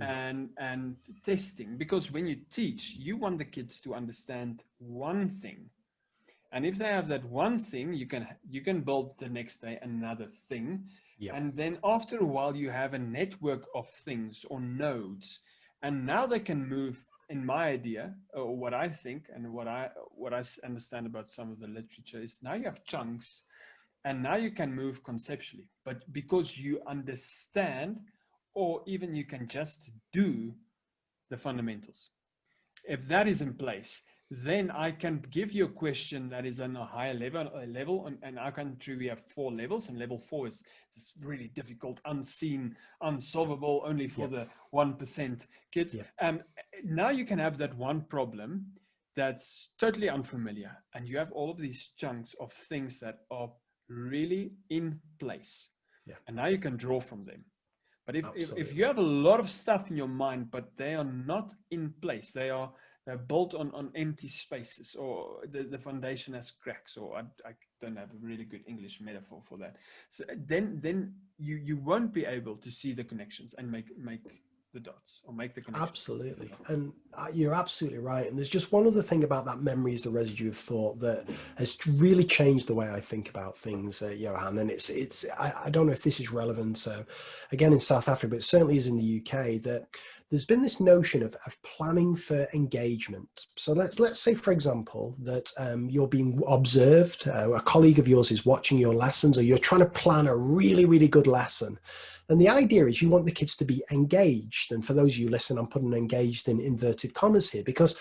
and testing. Because when you teach, you want the kids to understand one thing. And if they have that one thing, you can build the next day another thing. Yep. And then after a while, you have a network of things or nodes. And now they can move, in my idea, or what I think, and what I understand about some of the literature is now you have chunks, and now you can move conceptually. But because you understand, or even you can just do the fundamentals. If that is in place, then I can give you a question that is on a higher level. And in our country, we have 4 levels, and level 4 is this really difficult, unseen, unsolvable, only for the 1% kids. Now you can have that one problem that's totally unfamiliar, and you have all of these chunks of things that are really in place. And now you can draw from them. But if you have a lot of stuff in your mind, but they are not in place, they're built on empty spaces, or the foundation has cracks, or I don't have a really good English metaphor for that. So then you won't be able to see the connections and make the dots, or make the connections. Absolutely. And you're absolutely right. And there's just one other thing about that memory is the residue of thought that has really changed the way I think about things, Johan. And I don't know if this is relevant, again, in South Africa, but it certainly is in the UK, that there's been this notion of planning for engagement. So let's say, for example, that you're being observed, a colleague of yours is watching your lessons, or you're trying to plan a really, really good lesson. And the idea is you want the kids to be engaged. And for those of you listening, I'm putting engaged in inverted commas here, because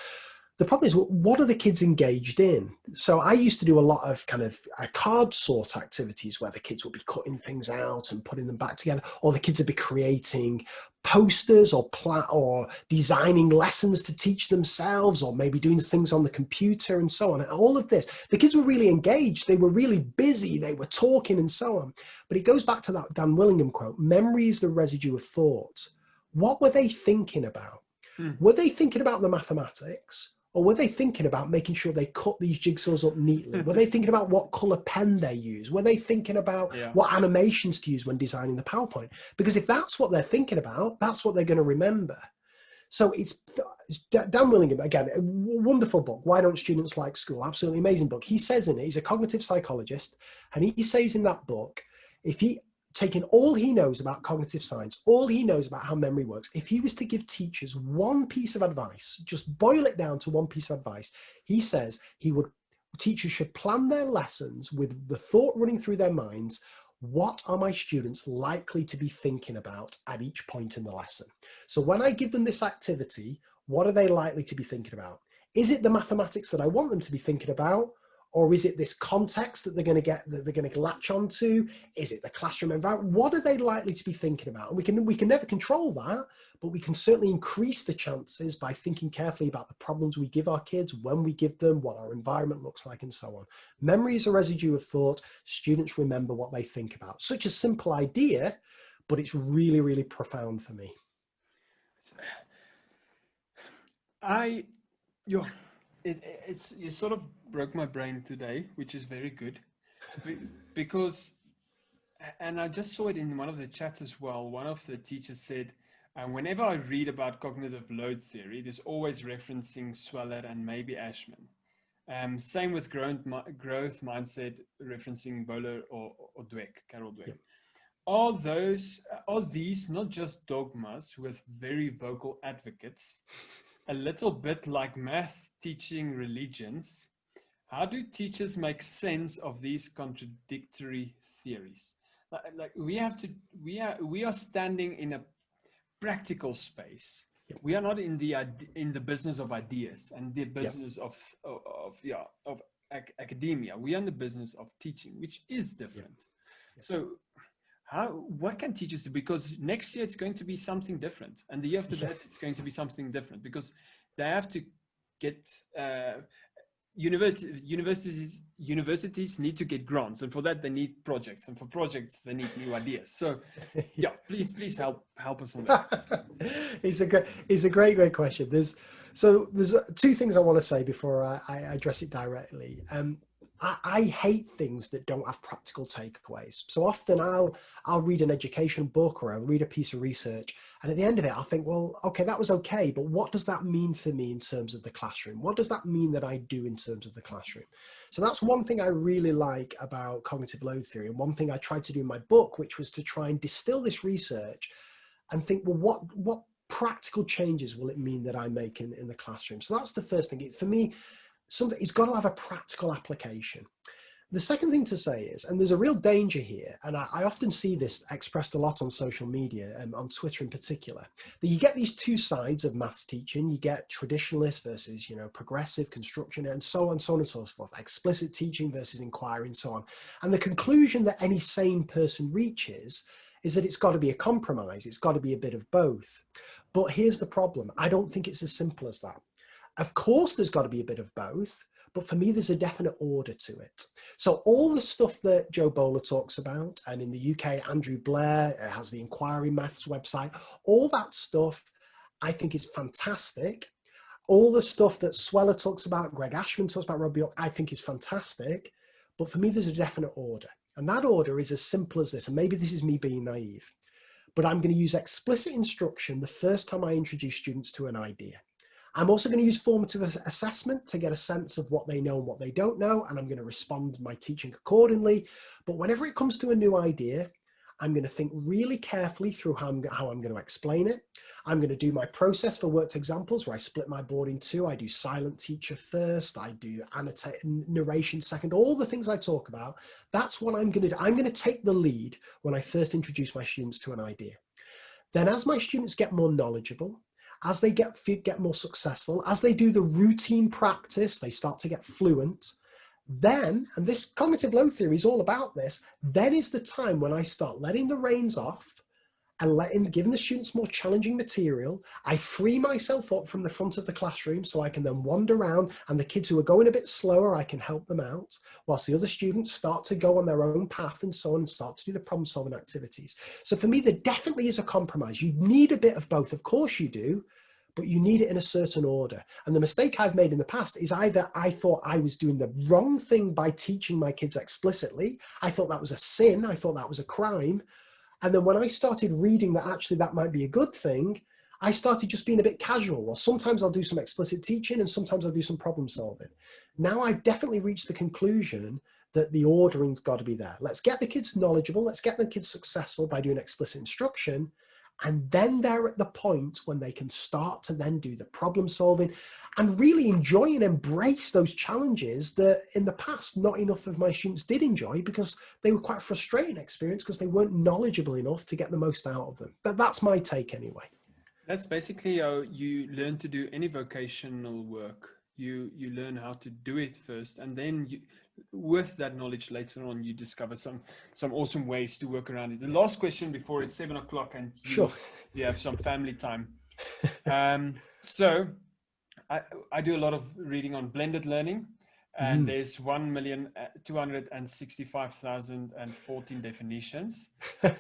the problem is, what are the kids engaged in? So I used to do a lot of kind of card sort activities where the kids would be cutting things out and putting them back together, or the kids would be creating posters or designing lessons to teach themselves, or maybe doing things on the computer and so on. And all of this, the kids were really engaged. They were really busy. They were talking and so on. But it goes back to that Dan Willingham quote, memory is the residue of thought. What were they thinking about? Were they thinking about the mathematics? Or were they thinking about making sure they cut these jigsaws up neatly? Were they thinking about what color pen they use? Were they thinking about what animations to use when designing the PowerPoint? Because if that's what they're thinking about, that's what they're going to remember. So it's Dan Willingham, again, a wonderful book. Why Don't Students Like School? Absolutely amazing book. He says in it, he's a cognitive psychologist, and he says in that book, if he taking all he knows about cognitive science, all he knows about how memory works, if he was to give teachers one piece of advice, just boil it down to one piece of advice, he says teachers should plan their lessons with the thought running through their minds, what are my students likely to be thinking about at each point in the lesson? So when I give them this activity, what are they likely to be thinking about? Is it the mathematics that I want them to be thinking about? Or is it this context that they're going to latch onto? Is it the classroom environment? What are they likely to be thinking about? And we can never control that, but we can certainly increase the chances by thinking carefully about the problems we give our kids, when we give them, what our environment looks like, and so on. Memory is a residue of thought. Students remember what they think about. Such a simple idea, but it's really, really profound for me. You sort of broke my brain today, which is very good, because, and I just saw it in one of the chats as well. One of the teachers said, whenever I read about cognitive load theory, it is always referencing Sweller and maybe Ashman. Same with growth mindset, referencing Bowler or Dweck, Carol Dweck. Yep. Are these not just dogmas with very vocal advocates? A little bit like math teaching religions. How do teachers make sense of these contradictory theories? like we are standing in a practical space. Yep. We are not in the business of ideas and the business of academia. We are in the business of teaching, which is different. Yep. So what can teachers do? Because next year it's going to be something different, and the year after that it's going to be something different, because they have to get universities need to get grants, and for that they need projects, and for projects they need new ideas. So yeah, please help us on that. It's a great question. There's two things I want to say before I address it directly. I hate things that don't have practical takeaways. So often I'll read an education book or I'll read a piece of research, and at the end of it I'll think, well, okay, that was okay, but what does that mean for me in terms of the classroom? What does that mean that I do in terms of the classroom? So that's one thing I really like about cognitive load theory, and one thing I tried to do in my book, which was to try and distill this research and think, well, what practical changes will it mean that I make in the classroom? So that's the first thing. For me, it's got to have a practical application. The second thing to say is, and there's a real danger here, and I often see this expressed a lot on social media and on Twitter in particular, that you get these two sides of maths teaching. You get traditionalist versus, progressive, construction, and so on and so forth, explicit teaching versus inquiry and so on. And the conclusion that any sane person reaches is that it's got to be a compromise. It's got to be a bit of both. But here's the problem. I don't think it's as simple as that. Of course, there's got to be a bit of both, but for me, there's a definite order to it. So all the stuff that Joe Bowler talks about, and in the UK, Andrew Blair has the Inquiry Maths website, all that stuff I think is fantastic. All the stuff that Sweller talks about, Greg Ashman talks about, Rob York, I think is fantastic. But for me, there's a definite order. And that order is as simple as this. And maybe this is me being naive, but I'm going to use explicit instruction the first time I introduce students to an idea. I'm also going to use formative assessment to get a sense of what they know and what they don't know, and I'm going to respond my teaching accordingly. But whenever it comes to a new idea, I'm going to think really carefully through how I'm going to explain it. I'm going to do my process for worked examples where I split my board in two. I do silent teacher first, I do narration second, all the things I talk about. That's what I'm going to do. I'm going to take the lead when I first introduce my students to an idea. Then as my students get more knowledgeable, as they get more successful, as they do the routine practice, they start to get fluent. Then, and this cognitive load theory is all about this, then is the time when I start letting the reins off and giving the students more challenging material. I free myself up from the front of the classroom so I can then wander around, and the kids who are going a bit slower, I can help them out, whilst the other students start to go on their own path and so on and start to do the problem solving activities. So for me, there definitely is a compromise. You need a bit of both, of course you do, but you need it in a certain order. And the mistake I've made in the past is either I thought I was doing the wrong thing by teaching my kids explicitly. I thought that was a sin. I thought that was a crime. And then when I started reading that actually that might be a good thing, I started just being a bit casual. Well, sometimes I'll do some explicit teaching and sometimes I'll do some problem solving. Now I've definitely reached the conclusion that the ordering's got to be there. Let's get the kids knowledgeable. Let's get the kids successful by doing explicit instruction. And then they're at the point when they can start to then do the problem solving and really enjoy and embrace those challenges that in the past, not enough of my students did enjoy because they were quite a frustrating experience because they weren't knowledgeable enough to get the most out of them. But that's my take anyway. That's basically how you learn to do any vocational work. You learn how to do it first, and then with that knowledge later on, you discover some awesome ways to work around it. The last question before it's 7 o'clock and you have some family time. So I do a lot of reading on blended learning, and there's 1,265,014 definitions.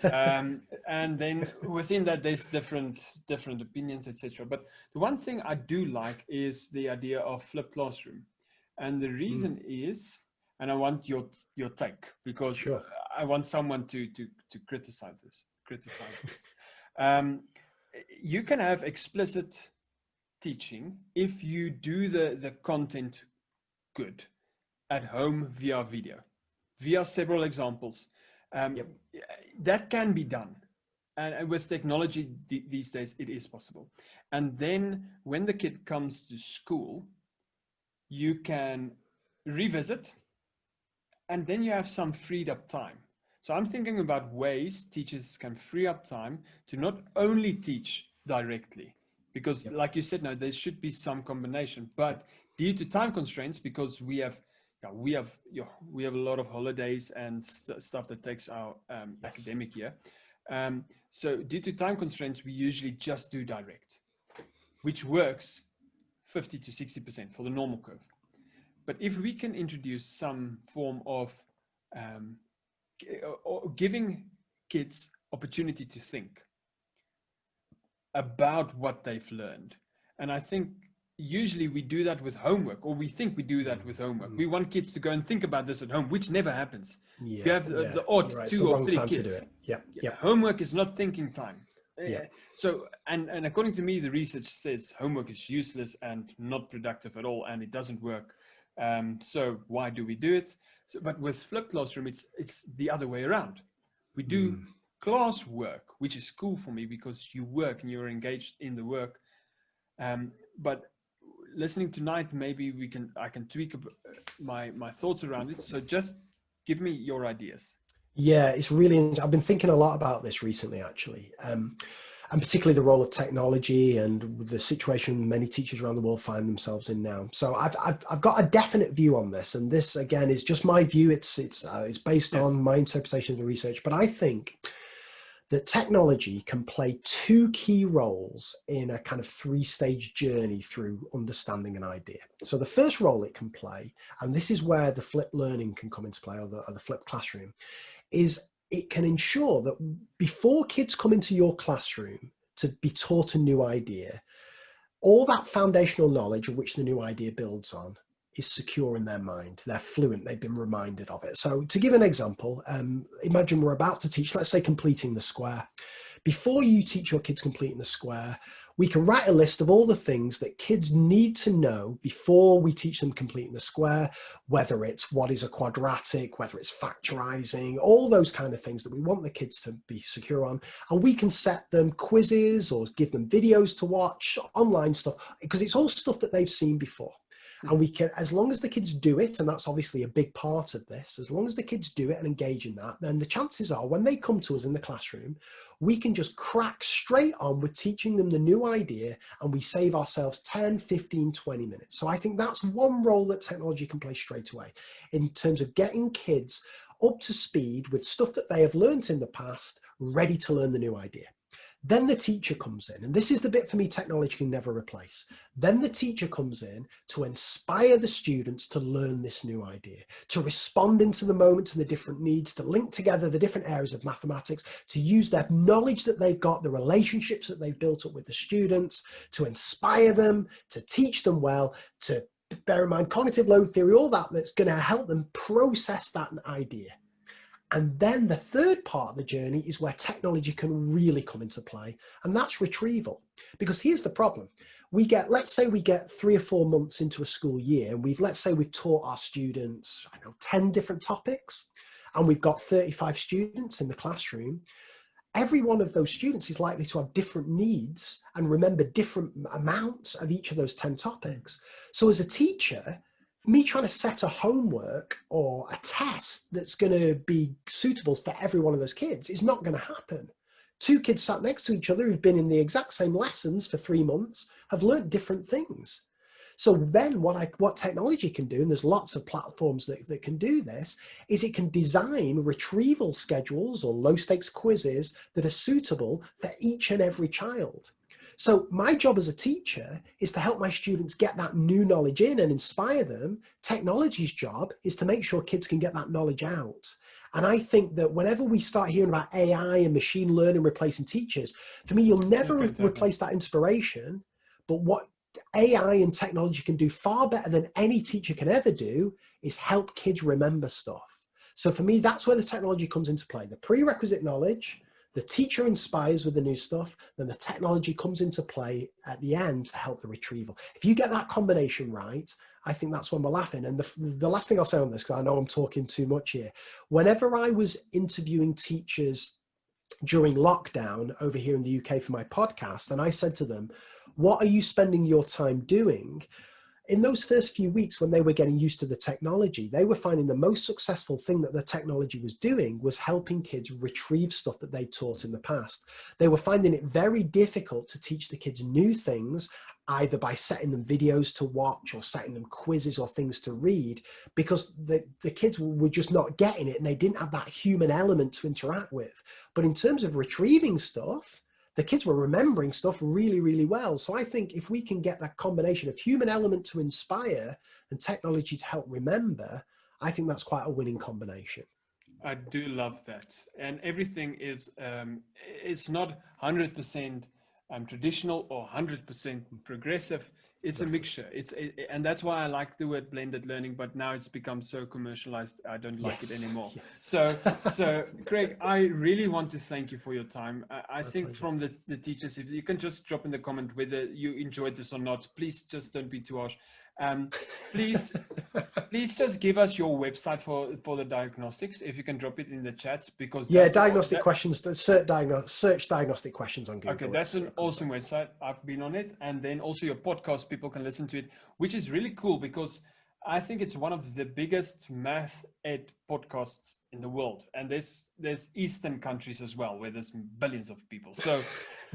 And then within that, there's different opinions, etc. But the one thing I do like is the idea of flipped classroom. And the reason is, and I want your take, because I want someone to criticize this. You can have explicit teaching if you do the content good at home via video, via several examples. That can be done. And with technology these days, it is possible. And then when the kid comes to school, you can revisit, and then you have some freed up time. So I'm thinking about ways teachers can free up time to not only teach directly, because like you said, no, there should be some combination, but due to time constraints, because we have a lot of holidays and stuff that takes our academic year. So due to time constraints, we usually just do direct, which works 50 to 60% for the normal curve. But if we can introduce some form of giving kids opportunity to think about what they've learned, and I think usually we do that with homework, or we think we do that with homework. We want kids to go and think about this at home, which never happens. You have the odd right. 2 or 3 kids. Homework is not thinking time. So, and according to me, the research says homework is useless and not productive at all, and it doesn't work. So why do we do it? So, but with flipped classroom, it's the other way around. We do class work, which is cool for me because you work and you're engaged in the work. But listening tonight, maybe I can tweak my thoughts around it. So just give me your ideas. Yeah, it's really, I've been thinking a lot about this recently, actually. And particularly the role of technology and the situation many teachers around the world find themselves in now. So I've got a definite view on this, and this again is just my view. It's based on my interpretation of the research, but I think that technology can play 2 key roles in a kind of 3-stage journey through understanding an idea. So the first role it can play, and this is where the flipped learning can come into play, or the flipped classroom, is it can ensure that before kids come into your classroom to be taught a new idea, all that foundational knowledge of which the new idea builds on is secure in their mind. They're fluent, they've been reminded of it. So to give an example, imagine we're about to teach, let's say, completing the square. Before you teach your kids completing the square, we can write a list of all the things that kids need to know before we teach them completing the square, whether it's what is a quadratic, whether it's factorizing, all those kind of things that we want the kids to be secure on. And we can set them quizzes or give them videos to watch, online stuff, because it's all stuff that they've seen before. And we can, as long as the kids do it, and that's obviously a big part of this, as long as the kids do it and engage in that, then the chances are when they come to us in the classroom, we can just crack straight on with teaching them the new idea, and we save ourselves 10, 15, 20 minutes. So I think that's one role that technology can play straight away in terms of getting kids up to speed with stuff that they have learned in the past, ready to learn the new idea. Then the teacher comes in, and this is the bit for me technology can never replace. Then the teacher comes in to inspire the students to learn this new idea, to respond into the moment to the different needs, to link together the different areas of mathematics, to use that knowledge that they've got, the relationships that they've built up with the students, to inspire them, to teach them well, to bear in mind cognitive load theory, all that's going to help them process that idea. And then the third part of the journey is where technology can really come into play, and that's retrieval. Because here's the problem. Let's say we get 3 or 4 months into a school year, and let's say we've taught our students, 10 different topics, and we've got 35 students in the classroom. Every one of those students is likely to have different needs and remember different amounts of each of those 10 topics. So as a teacher, me trying to set a homework or a test that's going to be suitable for every one of those kids is not going to happen. 2 kids sat next to each other who've been in the exact same lessons for 3 months have learned different things. So then what technology can do, and there's lots of platforms that can do this, is it can design retrieval schedules or low stakes quizzes that are suitable for each and every child. So my job as a teacher is to help my students get that new knowledge in and inspire them. Technology's job is to make sure kids can get that knowledge out. And I think that whenever we start hearing about AI and machine learning replacing teachers, for me, you'll never replace that inspiration. But what AI and technology can do far better than any teacher can ever do is help kids remember stuff. So for me, that's where the technology comes into play. The prerequisite knowledge, the teacher inspires with the new stuff, then the technology comes into play at the end to help the retrieval. If you get that combination right, I think that's when we're laughing. And the last thing I'll say on this, because I know I'm talking too much here, whenever I was interviewing teachers during lockdown over here in the UK for my podcast, and I said to them, what are you spending your time doing? in those first few weeks when they were getting used to the technology, they were finding the most successful thing that the technology was doing was helping kids retrieve stuff that they taught in the past. They were finding it very difficult to teach the kids new things, either by setting them videos to watch or setting them quizzes or things to read, because the kids were just not getting it and they didn't have that human element to interact with. But in terms of retrieving stuff, the kids were remembering stuff really, really well. So I think if we can get that combination of human element to inspire and technology to help remember, I think that's quite a winning combination. I do love that. And everything is, it's not 100% traditional or 100% progressive. It's a mixture. And that's why I like the word blended learning, but now it's become so commercialized. I don't like it anymore. Yes. So Craig, I really want to thank you for your time. I think from the teachers, if you can just drop in the comment whether you enjoyed this or not, please just don't be too harsh. Please just give us your website for the diagnostics, if you can drop it in the chats, because diagnostic questions, search diagnostic questions on Google. Okay, that's an awesome website. I've been on it. And then also your podcast, people can listen to it, which is really cool because I think it's one of the biggest math ed podcasts in the world. And there's Eastern countries as well, where there's billions of people. So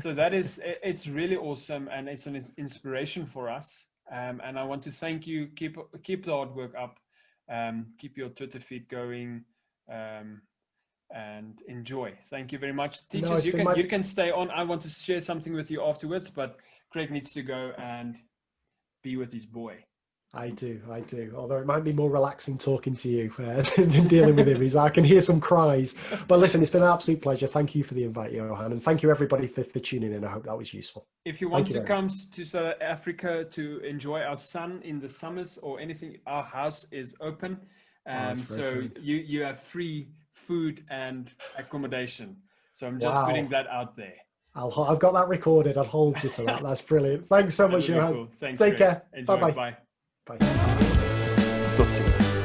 it's really awesome. And it's an inspiration for us. And I want to thank you. Keep the hard work up. Keep your Twitter feed going, and enjoy. Thank you very much, teachers. You can stay on. I want to share something with you afterwards, but Craig needs to go and be with his boy. I do. Although it might be more relaxing talking to you than dealing with him. I can hear some cries. But listen, it's been an absolute pleasure. Thank you for the invite, Johan. And thank you, everybody, for tuning in. I hope that was useful. If you want to come to South Africa to enjoy our sun in the summers or anything, our house is open. So you have free food and accommodation. So I'm just putting that out there. I've got that recorded. I'll hold you to that. That's brilliant. Thanks so much, Johan. Cool. Thanks, Take care. Enjoy. Bye-bye. Bye. Bye. Tot ziens.